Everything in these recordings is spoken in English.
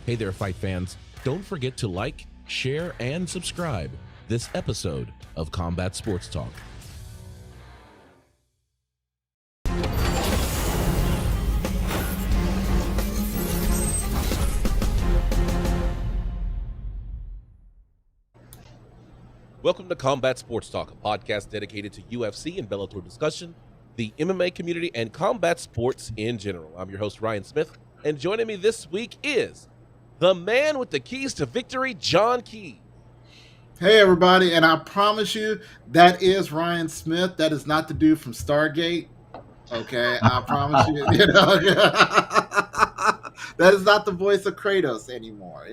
Hey there, fight fans. Don't forget to like, share, and subscribe this episode of Combat Sports Talk. Welcome to Combat Sports Talk, a podcast dedicated to UFC and Bellator discussion, the MMA community, and combat sports in general. I'm your host, Ryan Smith, and joining me this week is the man with the keys to victory, John Key. Hey, everybody, and I promise you, that is Ryan Smith. That is not the dude from Stargate. Okay, I promise you. That is not the voice of Kratos anymore.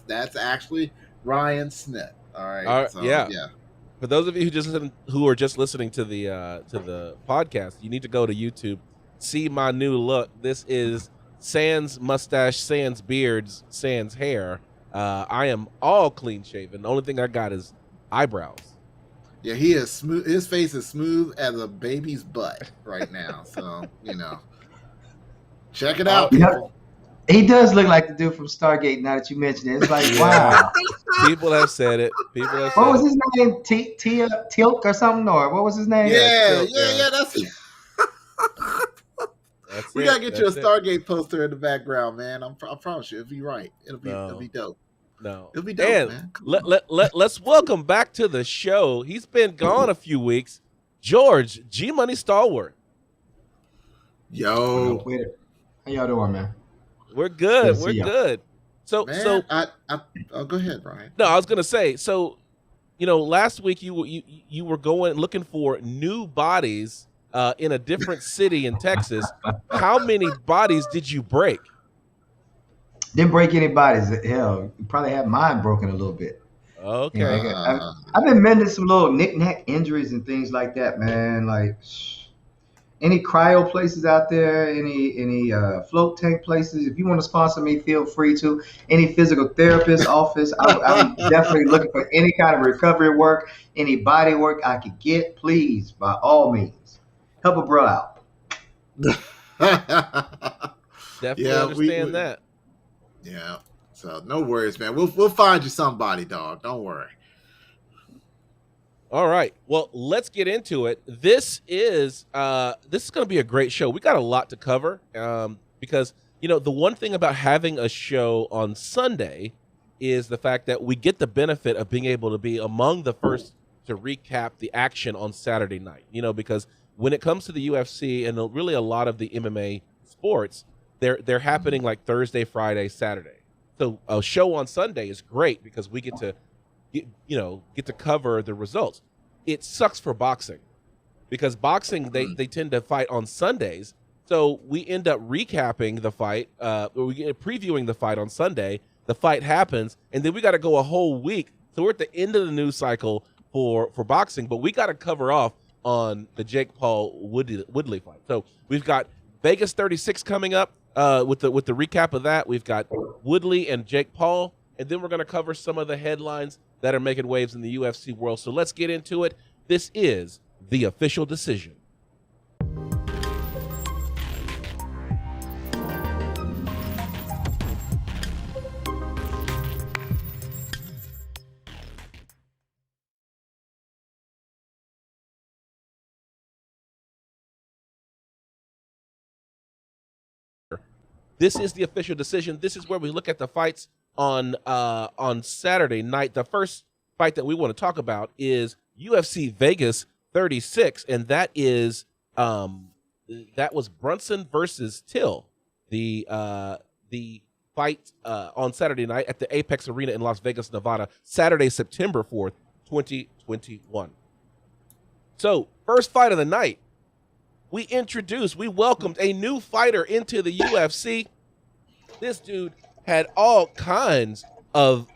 That's actually Ryan Smith. All right. So, yeah. For those of you who are just listening to the podcast, you need to go to YouTube, see my new look. This is sans mustache, sans beards, sans hair. I am all clean shaven. The only thing I got is eyebrows. Yeah, he is smooth. His face is smooth as a baby's butt right now. So check it out, people. He does look like the dude from Stargate. Now that you mention it, it's like wow. People have said it. What was his name? Tilk or something? Or what was his name? Yeah. That's it. We gotta get you a Stargate poster in the background, man. I promise you, it'll be right. It'll be dope. No, it'll be dope, and man. Let's welcome back to the show. He's been gone a few weeks. George G Money Stalwart. Yo, how y'all doing, man? We're good. We're good. So go ahead, Brian. No, I was gonna say. So, last week you were looking for new bodies in a different city in Texas. How many bodies did you break? Didn't break any bodies. Hell, you probably had mine broken a little bit. Okay. I've been mending some little knick-knack injuries and things like that, man. Like any cryo places out there, any float tank places. If you want to sponsor me, feel free to. Any physical therapist office, I'm definitely looking for any kind of recovery work, any body work I could get. Please, by all means, help a bro out. Definitely understand that. Yeah. So no worries, man. We'll find you somebody, dog. Don't worry. All right. Well, let's get into it. This is going to be a great show. We got a lot to cover because the one thing about having a show on Sunday is the fact that we get the benefit of being able to be among the first to recap the action on Saturday night. Because when it comes to the UFC and really a lot of the MMA sports, they're happening like Thursday, Friday, Saturday. So a show on Sunday is great because we get to cover the results. It sucks for boxing because boxing they tend to fight on Sundays. So we end up recapping the fight, previewing the fight on Sunday. The fight happens, and then we got to go a whole week. So we're at the end of the news cycle for boxing, but we got to cover off on the Jake Paul Woodley fight. So we've got Vegas 36 coming up with the recap of that. We've got Woodley and Jake Paul, and then we're going to cover some of the headlines that are making waves in the UFC world. So let's get into it. This is the official decision. This is the official decision. This is where we look at the fights on Saturday night. The first fight that we want to talk about is UFC Vegas 36, and that was Brunson versus Till, the fight on Saturday night at the Apex Arena in Las Vegas, Nevada, Saturday, September 4th, 2021. So, first fight of the night, we welcomed a new fighter into the UFC. This dude had all kinds of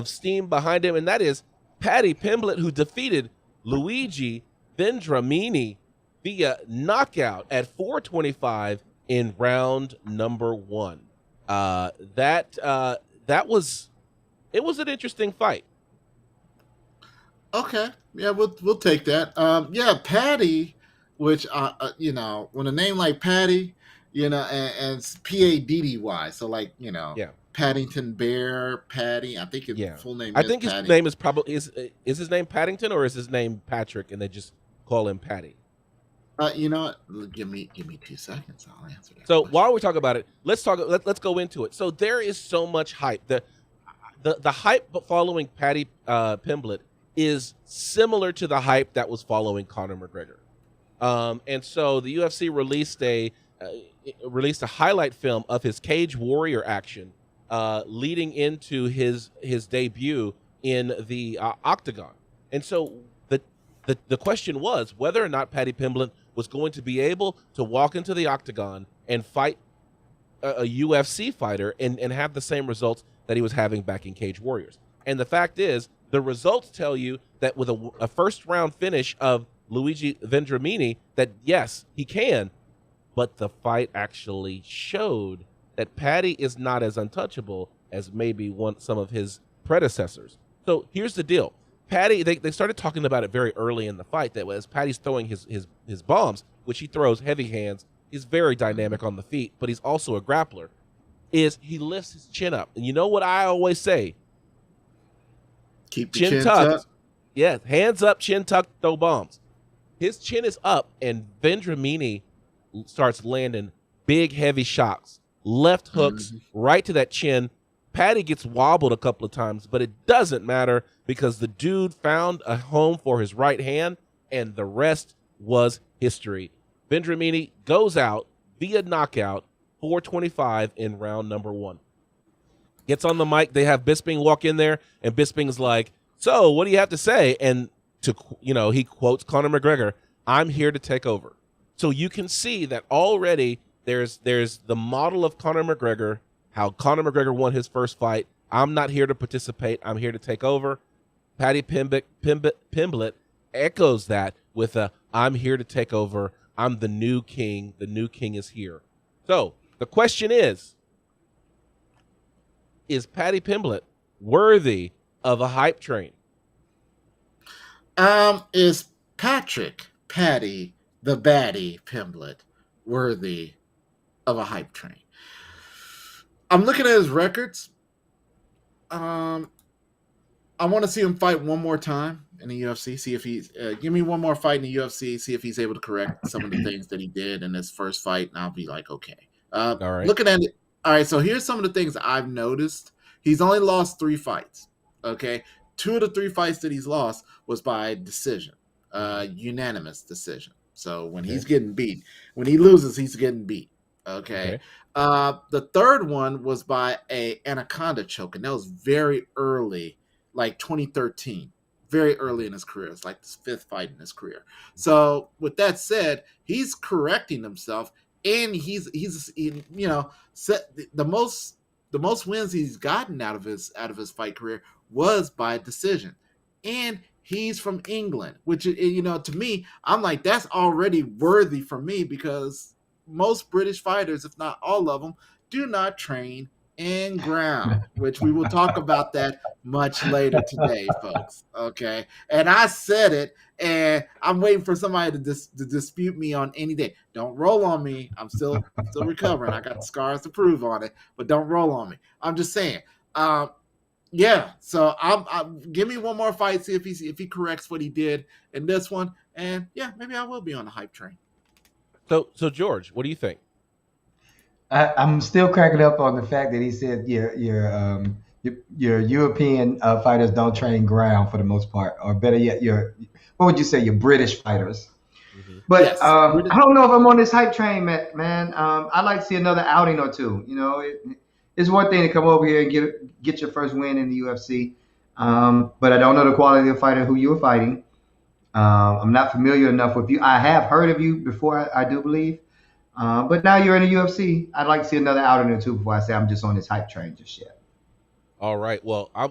steam behind him, and that is Paddy Pimblett, who defeated Luigi Vendramini via knockout at 425 in round number 1. It was an interesting fight. Okay, yeah, we'll take that. Paddy, which when a name like Paddy, and it's Paddy, so Paddington Bear, Paddy. I think his Yeah, full name I is think his Paddy. name is probably is his name Paddington or is his name Patrick, and they just call him Paddy. You know what? Give me 2 seconds. I'll answer that. So question. while we talk about it, let's go into it. So there is so much hype. The hype following Paddy Pimblett is similar to the hype that was following Conor McGregor. And so the UFC released a highlight film of his Cage Warrior action leading into his debut in the Octagon. And so the question was whether or not Paddy Pimblett was going to be able to walk into the Octagon and fight a UFC fighter and have the same results that he was having back in Cage Warriors. And the fact is, the results tell you that with a first round finish of Luigi Vendramini, that yes, he can, but the fight actually showed that Paddy is not as untouchable as maybe some of his predecessors. So here's the deal. Paddy, they started talking about it very early in the fight, that as Paddy's throwing his bombs, which he throws heavy hands, he's very dynamic on the feet, but he's also a grappler, is he lifts his chin up. And you know what I always say? Keep the Chin tucked. Yeah, hands up, chin tucked, throw bombs. His chin is up, and Vendramini starts landing big, heavy shots, left hooks right to that chin. Paddy gets wobbled a couple of times, but it doesn't matter because the dude found a home for his right hand, and the rest was history. Vendramini goes out via knockout, 425 in round number 1. Gets on the mic. They have Bisping walk in there, and Bisping's like, "So, what do you have to say?" And he quotes Conor McGregor, "I'm here to take over." So you can see that already there's the model of Conor McGregor, how Conor McGregor won his first fight. I'm not here to participate. I'm here to take over. Paddy Pimblett echoes that with I'm here to take over. I'm the new king. The new king is here. So the question is Paddy Pimblett worthy of a hype train? Is Paddy the Baddie Pimblett worthy of a hype train? I'm looking at his records. I want to see him fight one more time in the UFC. See if he's give me one more fight in the UFC. See if he's able to correct some of the things that he did in his first fight, and I'll be like, okay. All right. Looking at it. All right. So here's some of the things I've noticed. He's only lost 3 fights. Okay, 2 of the 3 fights that he's lost was by decision, unanimous decision. So when he's getting beat, when he loses, he's getting beat. Okay. The third one was by a anaconda choke, and that was very early, like 2013, very early in his career. It's like his 5th fight in his career. So with that said, he's correcting himself, and he's set the most wins he's gotten out of his fight career was by decision, and he's from England, which to me, I'm like, that's already worthy for me because most British fighters, if not all of them, do not train in ground, which we will talk about that much later today, folks. Okay, and I said it, and I'm waiting for somebody to dispute me on any day. Don't roll on me. I'm still recovering. I got the scars to prove on it, but don't roll on me. I'm just saying. Yeah. So I'm give me one more fight, see if he corrects what he did in this one, and yeah, maybe I will be on the hype train. So George, what do you think? I'm still cracking up on the fact that he said your European fighters don't train ground for the most part, or better yet, what would you say, your British fighters? Mm-hmm. But yes, I don't know if I'm on this hype train, man. I'd like to see another outing or two. It's one thing to come over here and get your first win in the UFC, but I don't know the quality of the fighter who you're fighting. I'm not familiar enough with you. I have heard of you before, I do believe. But now you're in the UFC. I'd like to see another outing or two before I say I'm just on this hype train just yet. All right. Well, I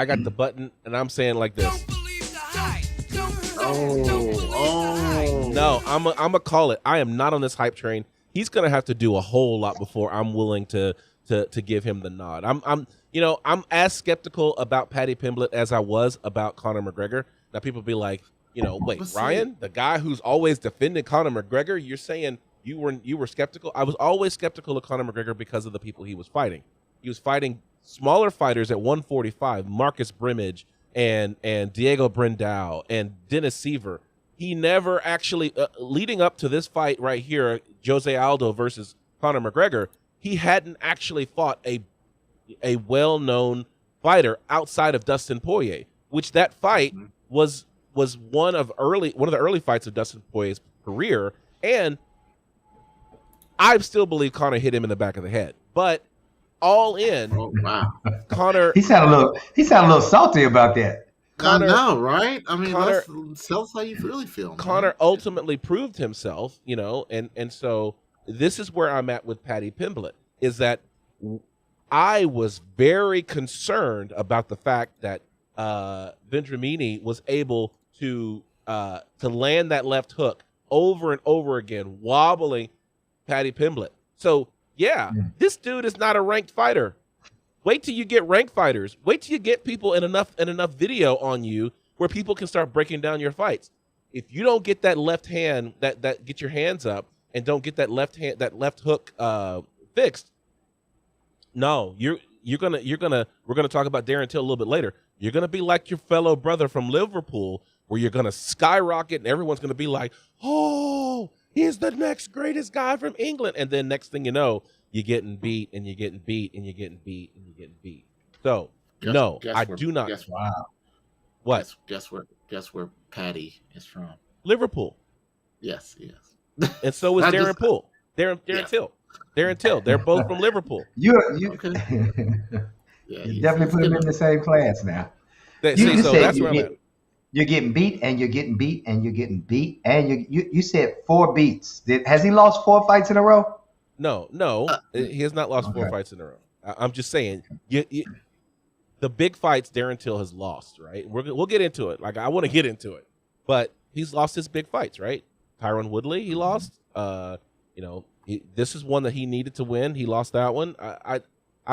got the button, and I'm saying like this. Don't believe the hype. No, I'm a call it. I am not on this hype train. He's gonna have to do a whole lot before I'm willing to give him the nod. I'm as skeptical about Paddy Pimblett as I was about Conor McGregor. Now people be like, wait, Ryan, the guy who's always defending Conor McGregor, you're saying you were skeptical? I was always skeptical of Conor McGregor because of the people he was fighting. He was fighting smaller fighters at 145, Marcus Brimage and Diego Brindao and Dennis Seaver. He never actually, leading up to this fight right here, Jose Aldo versus Conor McGregor, he hadn't actually fought a well-known fighter outside of Dustin Poirier, which that fight was one of the early fights of Dustin Poirier's career, and I still believe Conor hit him in the back of the head. But all in, Oh wow, Conor He sounded a little salty about that. I know, right? I mean, Conor- tell us how you really feel. Conor man. ultimately proved himself, and so this is where I'm at with Paddy Pimblett, is that I was very concerned about the fact that Vendramini was able to land that left hook over and over again, wobbling Paddy Pimblett. So yeah, this dude is not a ranked fighter. Wait till you get ranked fighters. Wait till you get people in enough video on you where people can start breaking down your fights. If you don't get that left hand, that get your hands up, and don't get that left hook fixed, no, we're gonna talk about Darren Till a little bit later. You're gonna be like your fellow brother from Liverpool, where you're gonna skyrocket and everyone's gonna be like, oh, he's the next greatest guy from England. And then next thing you know, you're getting beat and you're getting beat and you're getting beat and you're getting beat. So I do not. Wow. What? Guess where Paddy is from? Liverpool. Yes. And so is Not Darren just- Poole. Darren Till. Darren Till. They're both from Liverpool. You Okay. Yeah, you definitely put him in the same class now. So said that's where I'm at. You're getting beat and you're getting beat and you're getting beat and you said 4 beats. Has he lost 4 fights in a row? No, he has not lost 4 fights in a row. I'm just saying, the big fights Darren Till has lost, right? We'll get into it. Like, I want to get into it, but he's lost his big fights, right? Tyron Woodley, he lost. This is one that he needed to win. He lost that one. I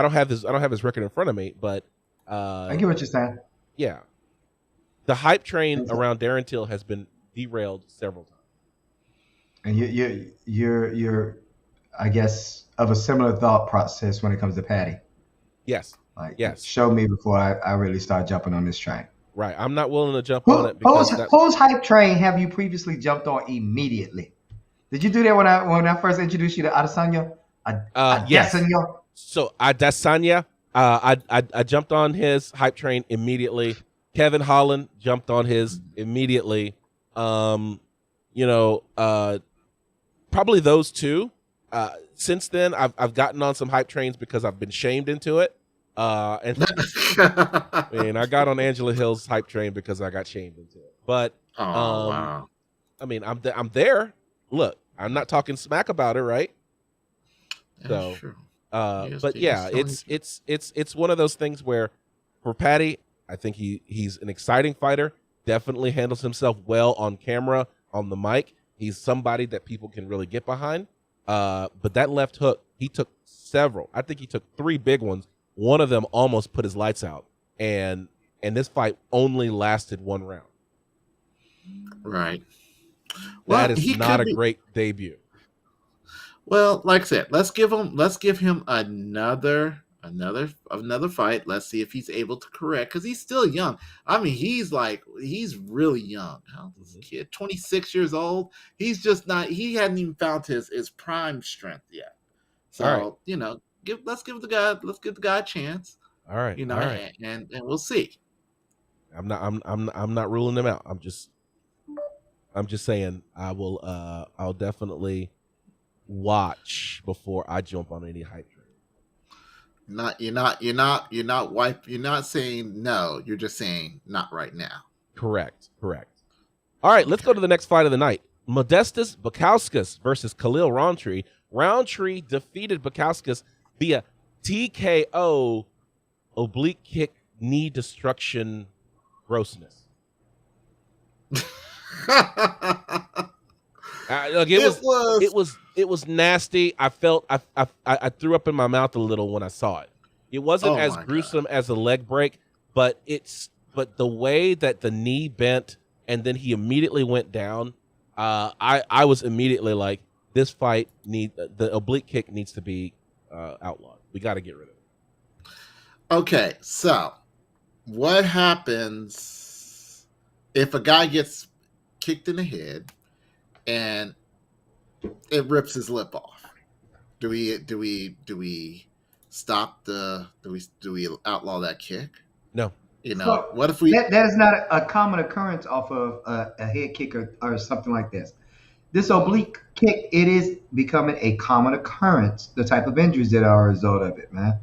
don't have his record in front of me, but I get what you're saying. Yeah, the hype train around Darren Till has been derailed several times. And you're I guess of a similar thought process when it comes to Paddy. Yes. Yes. Show me before I really start jumping on this train. Right. I'm not willing to jump on it because whose hype train have you previously jumped on immediately? Did you do that when I first introduced you to Adesanya? Yes. Adesanya? So Adesanya, I jumped on his hype train immediately. Kevin Holland jumped on his immediately. Probably those two. Since then, I've gotten on some hype trains because I've been shamed into it. And I got on Angela Hill's hype train because I got shamed into it. But wow. I mean, I'm there. Look, I'm not talking smack about it, right? That's true. But yeah, it's one of those things where for Paddy, I think he's an exciting fighter. Definitely handles himself well on camera, on the mic. He's somebody that people can really get behind. But that left hook, he took several. I think he took 3 big ones. One of them almost put his lights out. And this fight only lasted 1 round. Right. That is not a great debut. Well, like I said, let's give him another fight. Let's see if he's able to correct, because he's still young. I mean, he's really young. This kid, 26 years old. He's just not. He hadn't even found his prime strength yet. So let's give the guy a chance. All right. All right. And we'll see. I'm not ruling him out. I'm just saying I'll definitely watch before I jump on any hype train. You're not saying no, you're just saying not right now. Correct. All right, let's go to the next fight of the night. Modestas Bukauskas versus Khalil Roundtree. Roundtree defeated Bukauskas via TKO, oblique kick, knee destruction, grossness. It was nasty. I felt I threw up in my mouth a little when I saw it. It wasn't as gruesome as a leg break, but the way that the knee bent and then he immediately went down, I was immediately like, this fight the oblique kick needs to be outlawed. We got to get rid of it. Okay, so what happens if a guy gets kicked in the head and it rips his lip off? Do we stop do we outlaw that kick? No. So What if we that is not a common occurrence off of a head kick or something like this. This oblique kick, it is becoming a common occurrence. The type of injuries that are a result of it, man.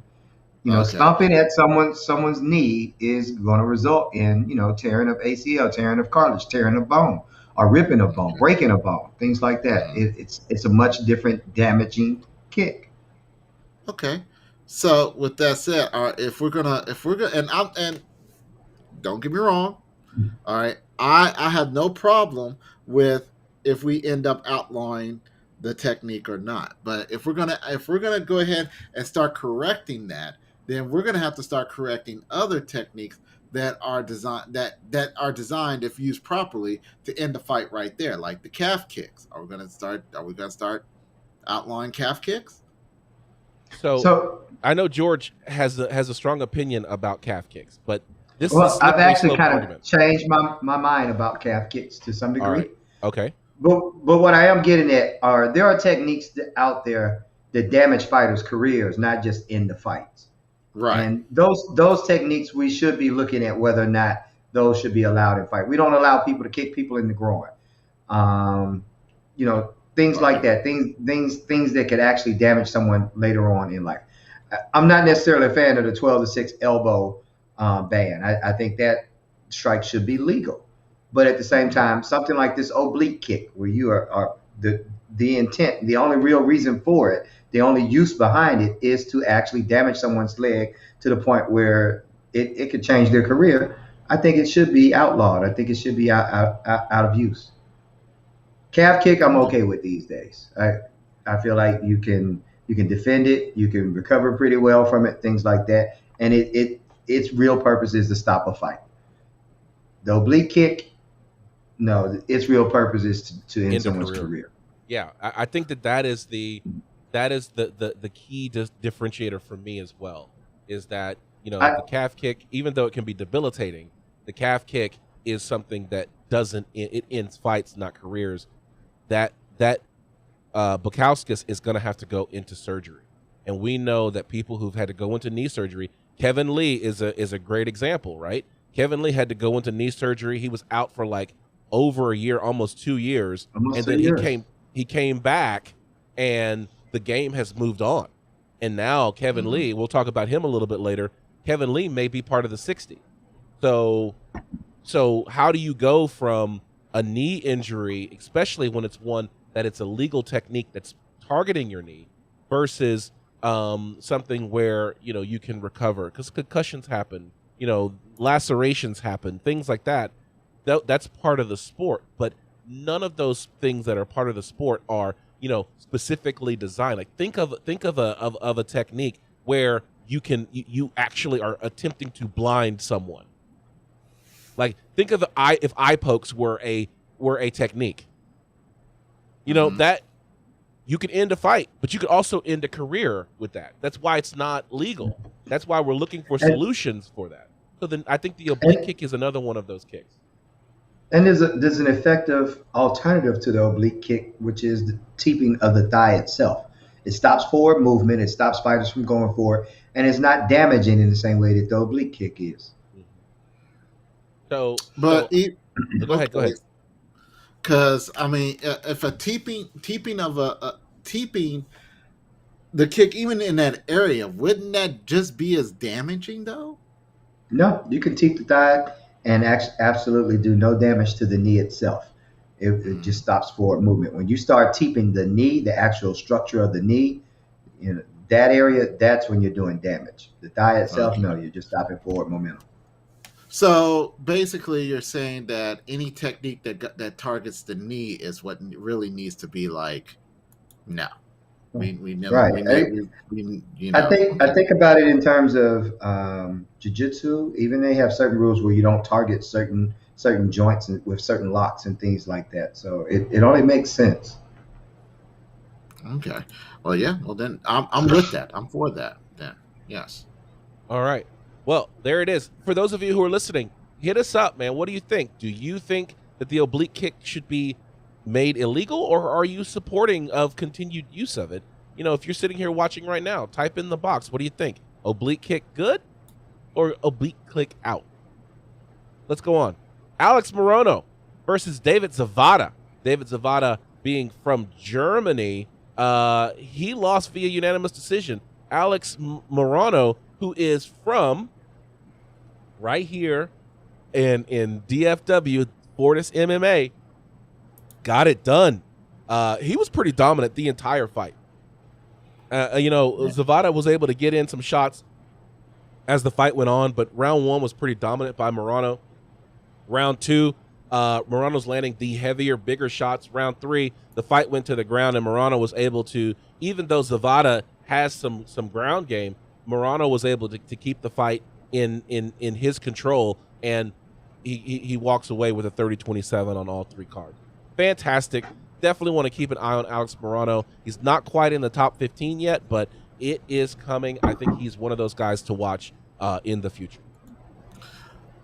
Okay. Stomping at someone's knee is going to result in tearing of ACL, tearing of cartilage, tearing of bone, or ripping a bone, breaking a bone, things like that. It's a much different damaging kick. Okay. So with that said, if we're gonna and don't get me wrong, all right, I have no problem with if we end up outlawing the technique or not. But if we're gonna go ahead and start correcting that, then we're gonna have to start correcting other techniques that are designed if used properly to end the fight right there, like the calf kicks. Are we gonna start outlawing calf kicks? So I know George has a strong opinion about calf kicks, but this Well, is a I've slippery actually slope kind argument. of changed my mind about calf kicks to some degree. All right. Okay. But what I am getting at there are techniques out there that damage fighters' careers, not just in the fights. Right. And those techniques, we should be looking at whether or not those should be allowed in fight. We don't allow people to kick people in the groin. Things like that. Things that could actually damage someone later on in life. I'm not necessarily a fan of the 12-6 elbow ban. I think that strike should be legal. But at the same time, something like this oblique kick, where you are the intent, the only real reason for it, the only use behind it is to actually damage someone's leg to the point where it could change their career. I think it should be outlawed. I think it should be out of use. Calf kick, I'm okay with these days. I feel like you can defend it, you can recover pretty well from it, things like that, and its real purpose is to stop a fight. The oblique kick, no, its real purpose is to end someone's career. Yeah, I think that is the key differentiator for me as well. Is that the calf kick, even though it can be debilitating, the calf kick is something that it ends fights, not careers. That Bukauskas is going to have to go into surgery, and we know that people who've had to go into knee surgery. Kevin Lee is a great example, right? Kevin Lee had to go into knee surgery. He was out for like over a year, almost 2 years, and then he came back, and the game has moved on. And now Kevin Lee, we'll talk about him a little bit later. Kevin Lee may be part of the 60. So how do you go from a knee injury, especially when it's one that it's a legal technique that's targeting your knee, versus something where you can recover, because concussions happen, lacerations happen, things like that. That's part of the sport, but none of those things that are part of the sport are specifically designed. Like think of a technique where you actually are attempting to blind someone. Like think of if eye pokes were a technique. That you could end a fight, but you could also end a career with that. That's why it's not legal. That's why we're looking for solutions for that. So then I think the oblique kick is another one of those kicks. And there's an effective alternative to the oblique kick, which is the teeping of the thigh itself. It stops forward movement. It stops fighters from going forward, and it's not damaging in the same way that the oblique kick is. Go ahead. Because I mean, if a teeping the kick, even in that area, wouldn't that just be as damaging though? No, you can teep the thigh and absolutely do no damage to the knee itself. It just stops forward movement. When you start teeping the knee, the actual structure of the knee, that area, that's when you're doing damage. The thigh itself, no, you're just stopping forward momentum. So basically, you're saying that any technique that targets the knee is what really needs to be like. No, we never. Right. I think about it in terms of jiu-jitsu. Even they have certain rules where you don't target certain joints with certain locks and things like that. So it only makes sense. Okay. Well, yeah. Well, then I'm with that. I'm for that. Then yes. All right. Well, there it is. For those of you who are listening, hit us up, man. What do you think? Do you think that the oblique kick should be made illegal, or are you supporting of continued use of it? You know, if you're sitting here watching right now, type in the box. What do you think? Oblique kick good or oblique kick out? Let's go on. Alex Morono versus David Zavada. David Zavada being from Germany, he lost via unanimous decision. Alex Morono, who is from right here in DFW, Fortis MMA, got it done. He was pretty dominant the entire fight. Zavada was able to get in some shots as the fight went on, but round 1 was pretty dominant by Morono. Round 2, Morono's landing the heavier, bigger shots. Round 3, the fight went to the ground, and Morono was able to, even though Zavada has some ground game, Morono was able to keep the fight in his control, and he walks away with a 30-27 on all 3 cards. Fantastic. Definitely want to keep an eye on Alex Morono. He's not quite in the top 15 yet, but it is coming. I think he's one of those guys to watch in the future.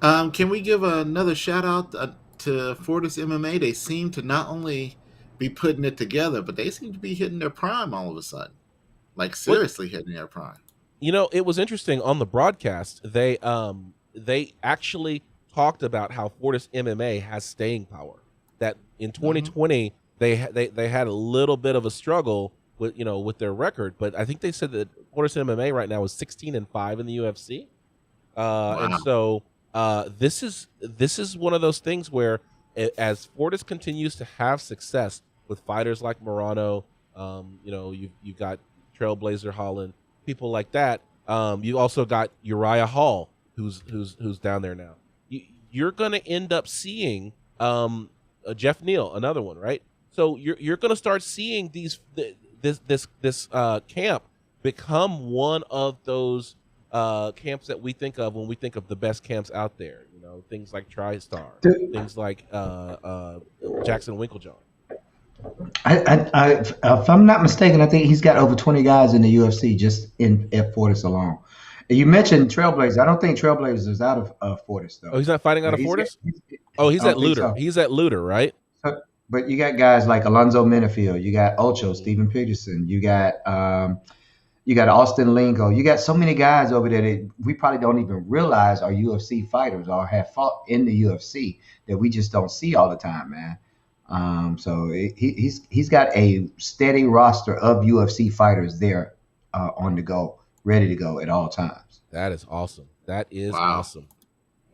Can we give another shout out to Fortis MMA? They seem to not only be putting it together, but they seem to be hitting their prime all of a sudden. Like seriously hitting their prime. You know, it was interesting on the broadcast. They actually talked about how Fortis MMA has staying power. That in 2020 they had a little bit of a struggle with their record, but I think they said that Fortis MMA right now is 16-5 in the UFC. Wow. And so this is one of those things where as Fortis continues to have success with fighters like Morono, you've got Trailblazer Holland, people like that. You also got Uriah Hall, who's down there now. You're going to end up seeing Jeff Neal, another one, right? So you're going to start seeing this camp become one of those camps that we think of when we think of the best camps out there. You know, things like TriStar, things like Jackson Winklejohn. If I'm not mistaken, I think he's got over 20 guys in the UFC just in at Fortis alone. You mentioned Trailblazer. I don't think Trailblazer is out of Fortis though. Oh, he's not fighting out of Fortis? He's at Luter. So. He's at Luter, right? But you got guys like Alonzo Minifield. You got Ocho, Steven Peterson. You got Austin Lingo. You got so many guys over there that we probably don't even realize are UFC fighters or have fought in the UFC that we just don't see all the time, man. So he's got a steady roster of UFC fighters there on the go, ready to go at all times. That is awesome. That is awesome.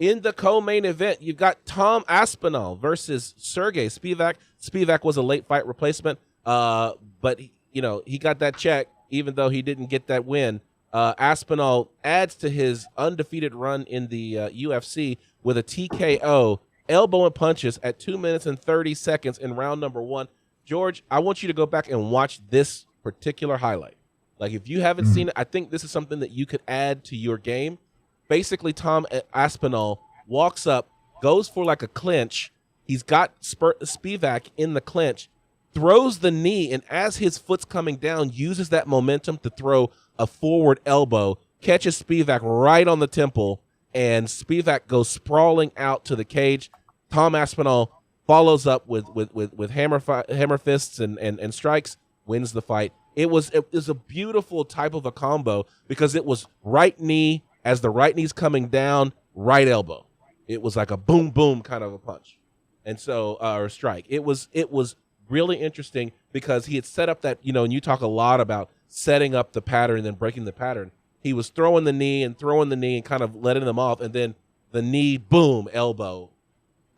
In the co-main event, you've got Tom Aspinall versus Sergey Spivak. Spivak was a late fight replacement, but he got that check even though he didn't get that win. Aspinall adds to his undefeated run in the UFC with a TKO, elbow and punches at 2 minutes and 30 seconds in round number 1. George, I want you to go back and watch this particular highlight. Like, if you haven't seen it, I think this is something that you could add to your game. Basically, Tom Aspinall walks up, goes for like a clinch. He's got Spivak in the clinch, throws the knee, and as his foot's coming down, uses that momentum to throw a forward elbow, catches Spivak right on the temple, and Spivak goes sprawling out to the cage. Tom Aspinall follows up with hammer fists and strikes, wins the fight. It was a beautiful type of a combo because it was right knee as the right knee's coming down, right elbow. It was like a boom boom kind of a punch, and so or strike. It was really interesting because he had set up that, and you talk a lot about setting up the pattern and then breaking the pattern. He was throwing the knee and kind of letting them off, and then the knee, boom, elbow.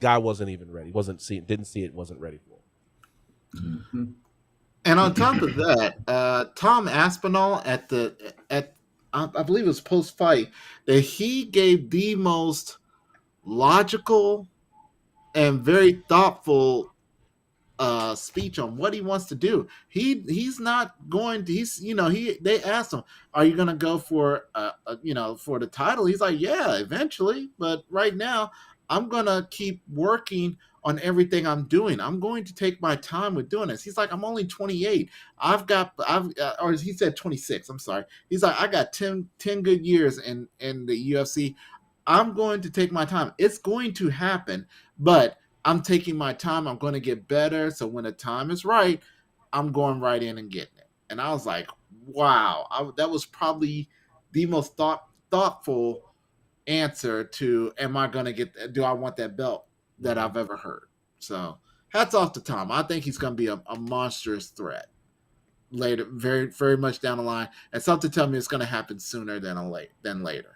Guy wasn't even ready. Didn't see it. Wasn't ready for it. Mm-hmm. And on top of that, Tom Aspinall at I believe it was post fight that he gave the most logical and very thoughtful speech on what he wants to do. He's not going to. They asked him, "Are you going to go for for the title?" He's like, "Yeah, eventually, but right now I'm going to keep working on everything I'm doing. I'm going to take my time with doing this. He's like, I'm only 28. Or he said 26. I'm sorry. He's like, I got 10 good years in the UFC. I'm going to take my time. It's going to happen, but I'm taking my time. I'm going to get better. So when the time is right, I'm going right in and getting it. And I was like, wow, that was probably the most thoughtful answer to, do I want that belt, that I've ever heard. So hats off to Tom. I think he's going to be a monstrous threat later, very, very much down the line. And something tell me it's going to happen sooner than later.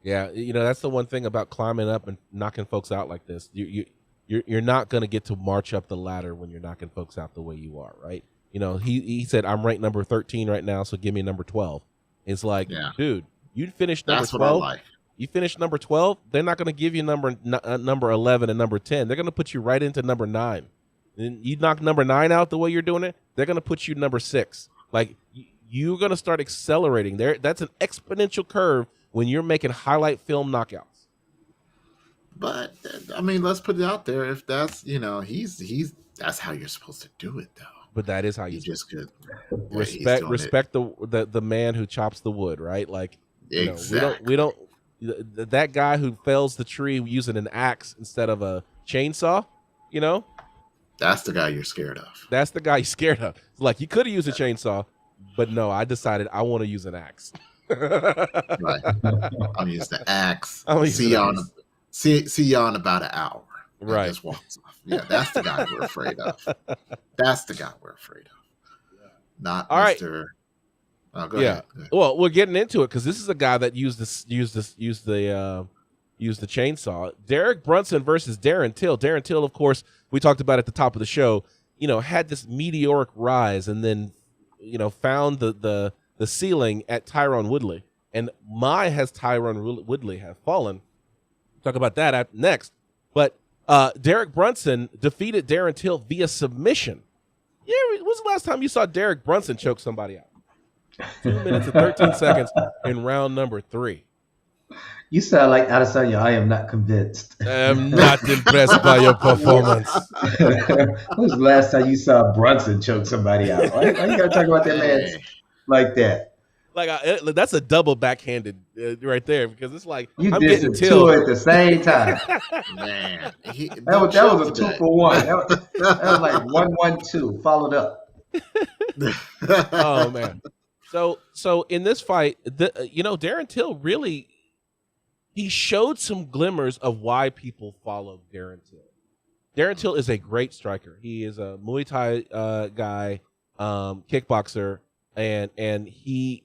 Yeah, that's the one thing about climbing up and knocking folks out like this. You're not going to get to march up the ladder when you're knocking folks out the way you are, right? He said, I'm ranked number 13 right now, so give me number 12. It's like, dude, you finished number 12. That's what I like. You finished number 12, they're not going to give you number 11 and number 10. They're going to put you right into number 9. And you knock number 9 out the way you're doing it, they're going to put you number 6. Like, you're going to start accelerating. That's an exponential curve when you're making highlight film knockouts. But I mean, let's put it out there. If that's that's how you're supposed to do it, though. But that is how you just could respect the man who chops the wood, right? Like, exactly. we don't that guy who fells the tree using an axe instead of a chainsaw. That's the guy you're scared of. That's the guy you're scared of. It's like, you could have used a chainsaw, but no, I decided I want to use an axe. Right. I'm using the axe. See y'all in about an hour. Right. Just walks off. Yeah, that's the guy we're afraid of. That's the guy we're afraid of. Not all Mr. Right. Oh, go ahead. Well, we're getting into it because this is a guy that used the chainsaw. Derek Brunson versus Darren Till. Darren Till, of course, we talked about at the top of the show. Had this meteoric rise and then, found the ceiling at Tyron Woodley, and my has Tyron Woodley have fallen. Talk about that next. But Derek Brunson defeated Darren Till via submission. Yeah, when was the last time you saw Derek Brunson choke somebody out? 2 minutes and 13 seconds in round number 3. You sound like Adesanya. I am not convinced. I'm not impressed by your performance. When was the last time you saw Brunson choke somebody out? Why you gotta talk about that man like that? Like, that's a double backhanded right there, because it's like, you I'm did getting Till two at the same time. Man, that was a 2-for-1. That was like 1-1-2 followed up. Oh man. So in this fight, Darren Till really, he showed some glimmers of why people follow Darren Till. Darren Till is a great striker. He is a Muay Thai guy, kickboxer, and he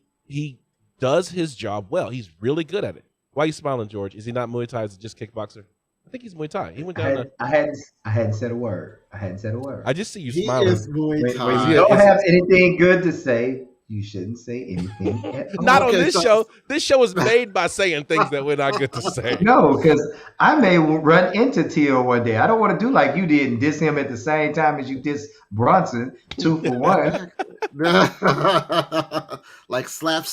does his job well. He's really good at it. Why are you smiling, George? Is he not Muay Thai? Is he just kickboxer? I think he's Muay Thai. He went down. I hadn't said a word. I just see you he smiling. Is Muay Thai. When you don't have anything good to say, you shouldn't say anything at all. Not on this show. This show is made by saying things that we're not good to say. No, because I may run into Till one day. I don't want to do like you did and diss him at the same time as you diss Bronson, 2-for-1. Like slap.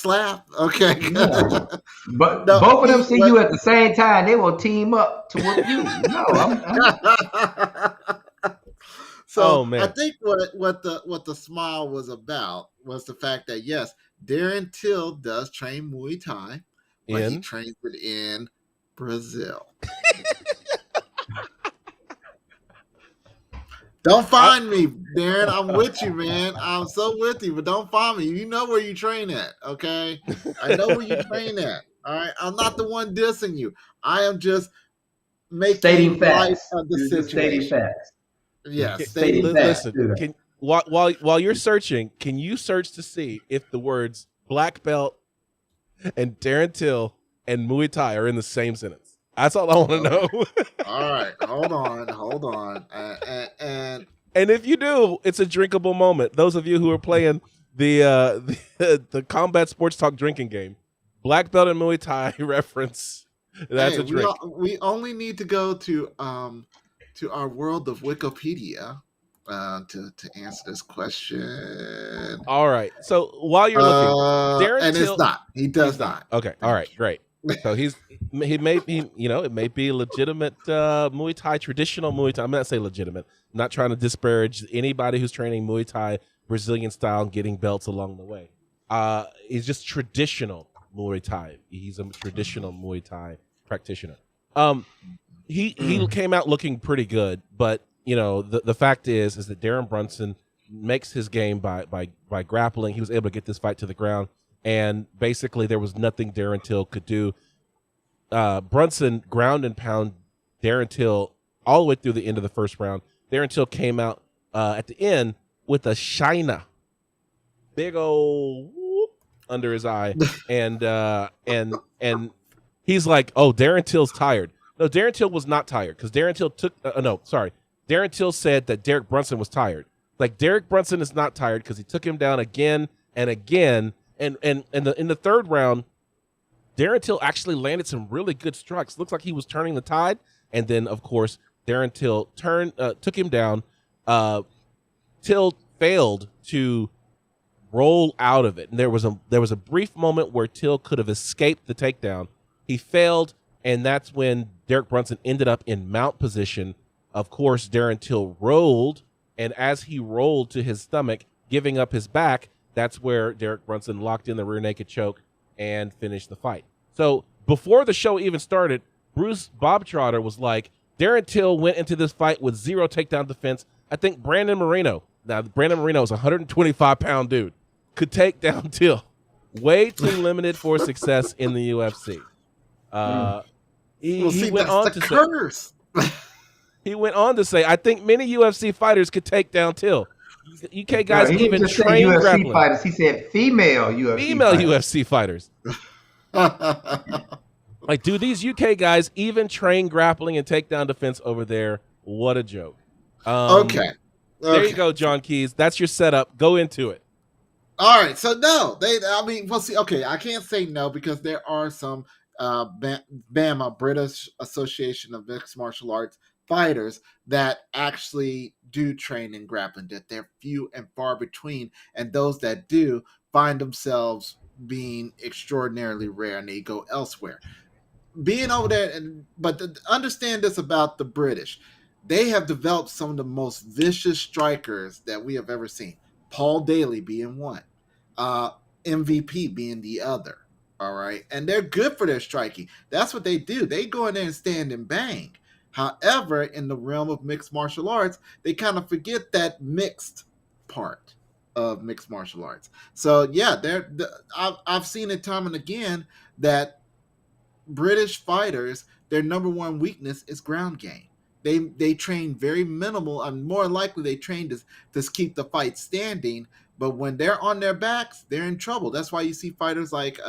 Okay. No. But no, both of them see you at the same time, they will team up to whoop you. No, I'm So man. I think what the smile was about was the fact that yes, Darren Till does train Muay Thai, but he trains it in Brazil. Don't find me, Darren. I'm with you, man. I'm so with you, but don't find me. You know where you train at, okay? I know where you train at. All right. I'm not the one dissing you. I am just making light of the situation. Stating facts. Yes. Listen, while you're searching, can you search to see if the words black belt and Darren Till and Muay Thai are in the same sentence? That's all I want to know. All right, hold on, and if you do, it's a drinkable moment. Those of you who are playing the Combat Sports Talk drinking game, black belt and Muay Thai reference. That's a drink. We only need to go to our world of Wikipedia to answer this question. All right. So while you're looking, Darren and Till, it's not. He does not. Okay. All right. Great. So it may be legitimate Muay Thai, traditional Muay Thai. I'm not saying legitimate. I'm not trying to disparage anybody who's training Muay Thai, Brazilian style, and getting belts along the way. He's just traditional Muay Thai. He's a traditional Muay Thai practitioner. He came out looking pretty good, but the fact is that Darren Brunson makes his game by grappling. He was able to get this fight to the ground, and basically there was nothing Darren Till could do. Brunson ground and pound Darren Till all the way through the end of the first round. Darren Till came out at the end with a shina, big old whoop under his eye, and he's like, "Oh, Darren Till's tired." No, Darren Till was not tired because Darren Till Darren Till said that Derek Brunson was tired. Like, Derek Brunson is not tired because he took him down again and again, and in the third round, Darren Till actually landed some really good strikes. Looks like he was turning the tide, and then of course Darren Till took him down. Till failed to roll out of it, and there was a brief moment where Till could have escaped the takedown. He failed, and that's when Derek Brunson ended up in mount position. Of course, Darren Till rolled, and as he rolled to his stomach, giving up his back, that's where Derek Brunson locked in the rear naked choke and finished the fight. So before the show even started, Bruce Bobtrotter was like, Darren Till went into this fight with 0 takedown defense. I think Brandon Moreno is a 125-pound dude, could take down Till. Way too limited for success in the UFC. He went on to curse. He went on to say, I think many UFC fighters could take down Till. UK guys even train UFC grappling. Fighters. He said female UFC fighters. Like, dude, these UK guys even train grappling and takedown defense over there. What a joke. Okay. There you go, John Keys. That's your setup. Go into it. All right. So no, we'll see. Okay, I can't say no because there are some BAMA, British Association of Mixed Martial Arts fighters, that actually do train in grappling, that they're few and far between, and those that do find themselves being extraordinarily rare, and they go elsewhere. Being over there, understand this about the British. They have developed some of the most vicious strikers that we have ever seen. Paul Daly being one, MVP being the other. All right, and they're good for their striking. That's what they do. They go in there and stand and bang. However, in the realm of mixed martial arts, they kind of forget that mixed part of mixed martial arts. So yeah, I've seen it time and again that British fighters, their number one weakness is ground game. They train very minimal, and more likely they train to keep the fight standing. But when they're on their backs, they're in trouble. That's why you see fighters like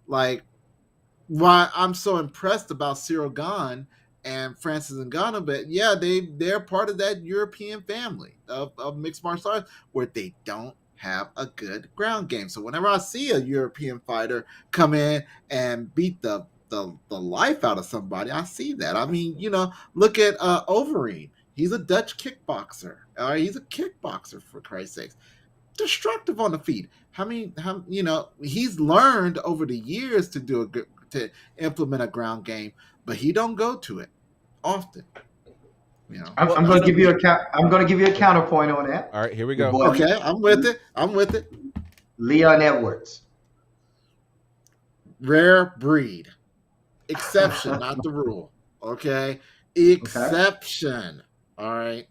why I'm so impressed about Cyril Gane and Francis Ngannou. But yeah, they're part of that European family of mixed martial arts where they don't have a good ground game. So whenever I see a European fighter come in and beat the life out of somebody, I see that. I mean, look at Overeem. He's a Dutch kickboxer. He's a kickboxer, for Christ's sakes. Destructive on the feet. He's learned over the years to implement a ground game, but he don't go to it often. I'm going to give you a counterpoint on that. All right, here we go. Okay, I'm with it. Leon Edwards, rare breed, exception, not the rule. Okay, exception. All right.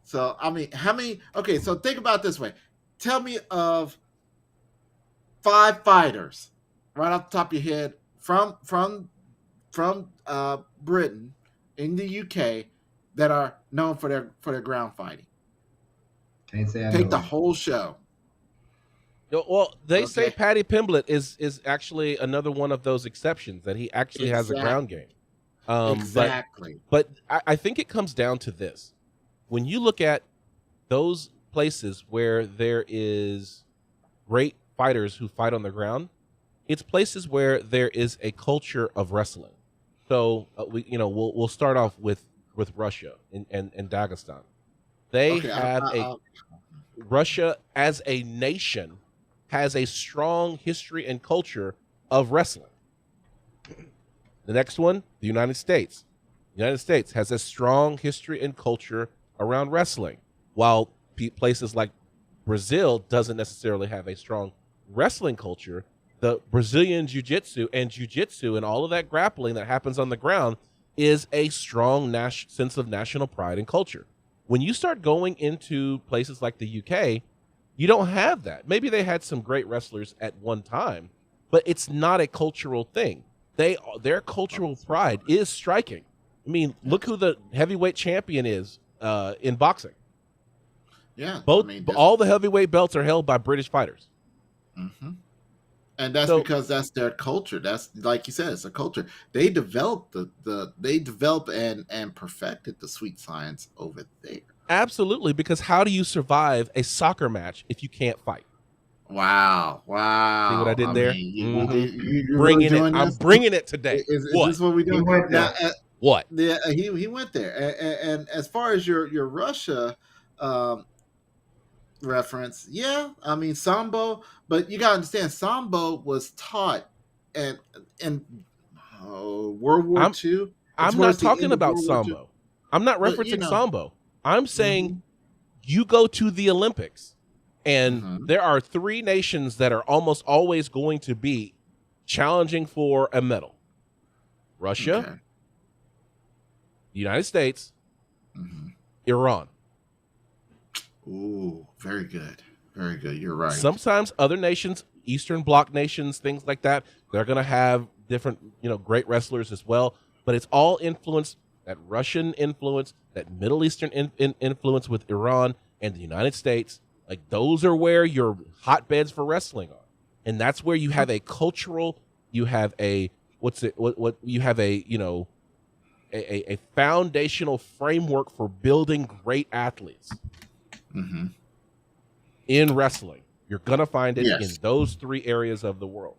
So I mean, how many? Okay, so think about it this way. Tell me of 5 fighters right off the top of your head from Britain in the UK that are known for their ground fighting. Can't say I Take know. the whole show. Well, they say Paddy Pimblett is actually another one of those exceptions, that he actually has a ground game. Exactly. But I think it comes down to this. When you look at those places where there is great fighters who fight on the ground, it's places where there is a culture of wrestling. So we'll start off with Russia and Dagestan. They Russia as a nation has a strong history and culture of wrestling. The next one, the United States. The United States has a strong history and culture around wrestling, while places like Brazil doesn't necessarily have a strong wrestling culture. The Brazilian jiu-jitsu and all of that grappling that happens on the ground is a strong sense of national pride and culture. When you start going into places like the UK, you don't have that. Maybe they had some great wrestlers at one time, but it's not a cultural thing. Their cultural pride is striking. I mean, look who the heavyweight champion is in boxing. Yeah, All the heavyweight belts are held by British fighters. Mm-hmm. And that's because that's their culture. That's, like you said, it's a culture. They developed they developed and perfected the sweet science over there. Absolutely, because how do you survive a soccer match if you can't fight? Wow. See what I did there? You're bringing really it. I'm bringing it today. Is this what we doing? What? Yeah, he went there. And as far as your Russia reference, yeah, I mean Sambo, but you gotta understand Sambo was taught in World War II. I'm not talking about Sambo. I'm not referencing Sambo. I'm saying you go to the Olympics, and there are 3 nations that are almost always going to be challenging for a medal: Russia, the United States, Iran. Ooh, very good. Very good. You're right. Sometimes other nations, Eastern Bloc nations, things like that, they're going to have different, great wrestlers as well. But it's all influenced, that Russian influence, that Middle Eastern influence with Iran and the United States. Like, those are where your hotbeds for wrestling are. And that's where you have a cultural, you have a, you have a, a foundational framework for building great athletes. In wrestling, you're gonna find it in those 3 areas of the world.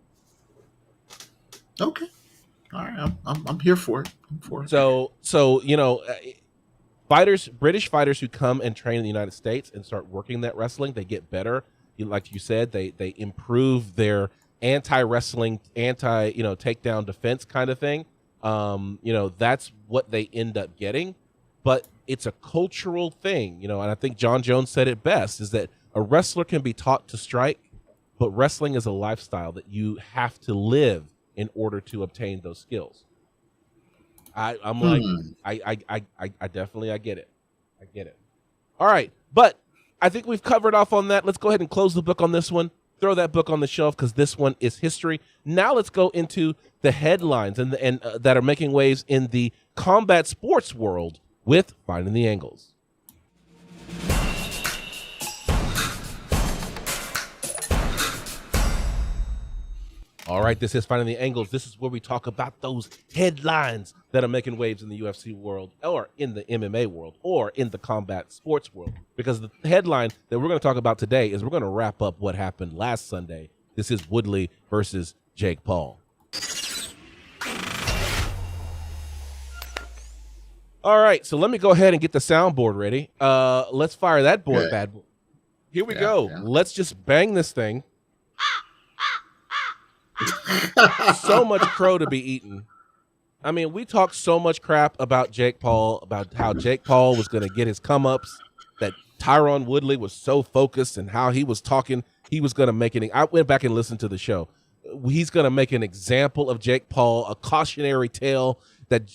Okay, all right, I'm here for it. I'm for it. So British fighters who come and train in the United States and start working that wrestling, they get better. Like you said, they improve their anti-wrestling, takedown defense kind of thing. That's what they end up getting. But it's a cultural thing, and I think John Jones said it best, is that a wrestler can be taught to strike, but wrestling is a lifestyle that you have to live in order to obtain those skills. I definitely get it. I get it. All right, but I think we've covered off on that. Let's go ahead and close the book on this one. Throw that book on the shelf because this one is history. Now let's go into the headlines and that are making waves in the combat sports world with Finding the Angles. All right, this is Finding the Angles. This is where we talk about those headlines that are making waves in the UFC world, or in the MMA world, or in the combat sports world. Because the headline that we're going to talk about today is we're going to wrap up what happened last Sunday. This is Woodley versus Jake Paul. All right, so let me go ahead and get the soundboard ready. Let's fire that board, bad boy. Here we go. Yeah. Let's just bang this thing. So much crow to be eaten. I mean, we talked so much crap about Jake Paul, about how Jake Paul was going to get his come-ups, that Tyron Woodley was so focused, and how he was talking, he was going to make it. I went back and listened to the show. He's going to make an example of Jake Paul, a cautionary tale that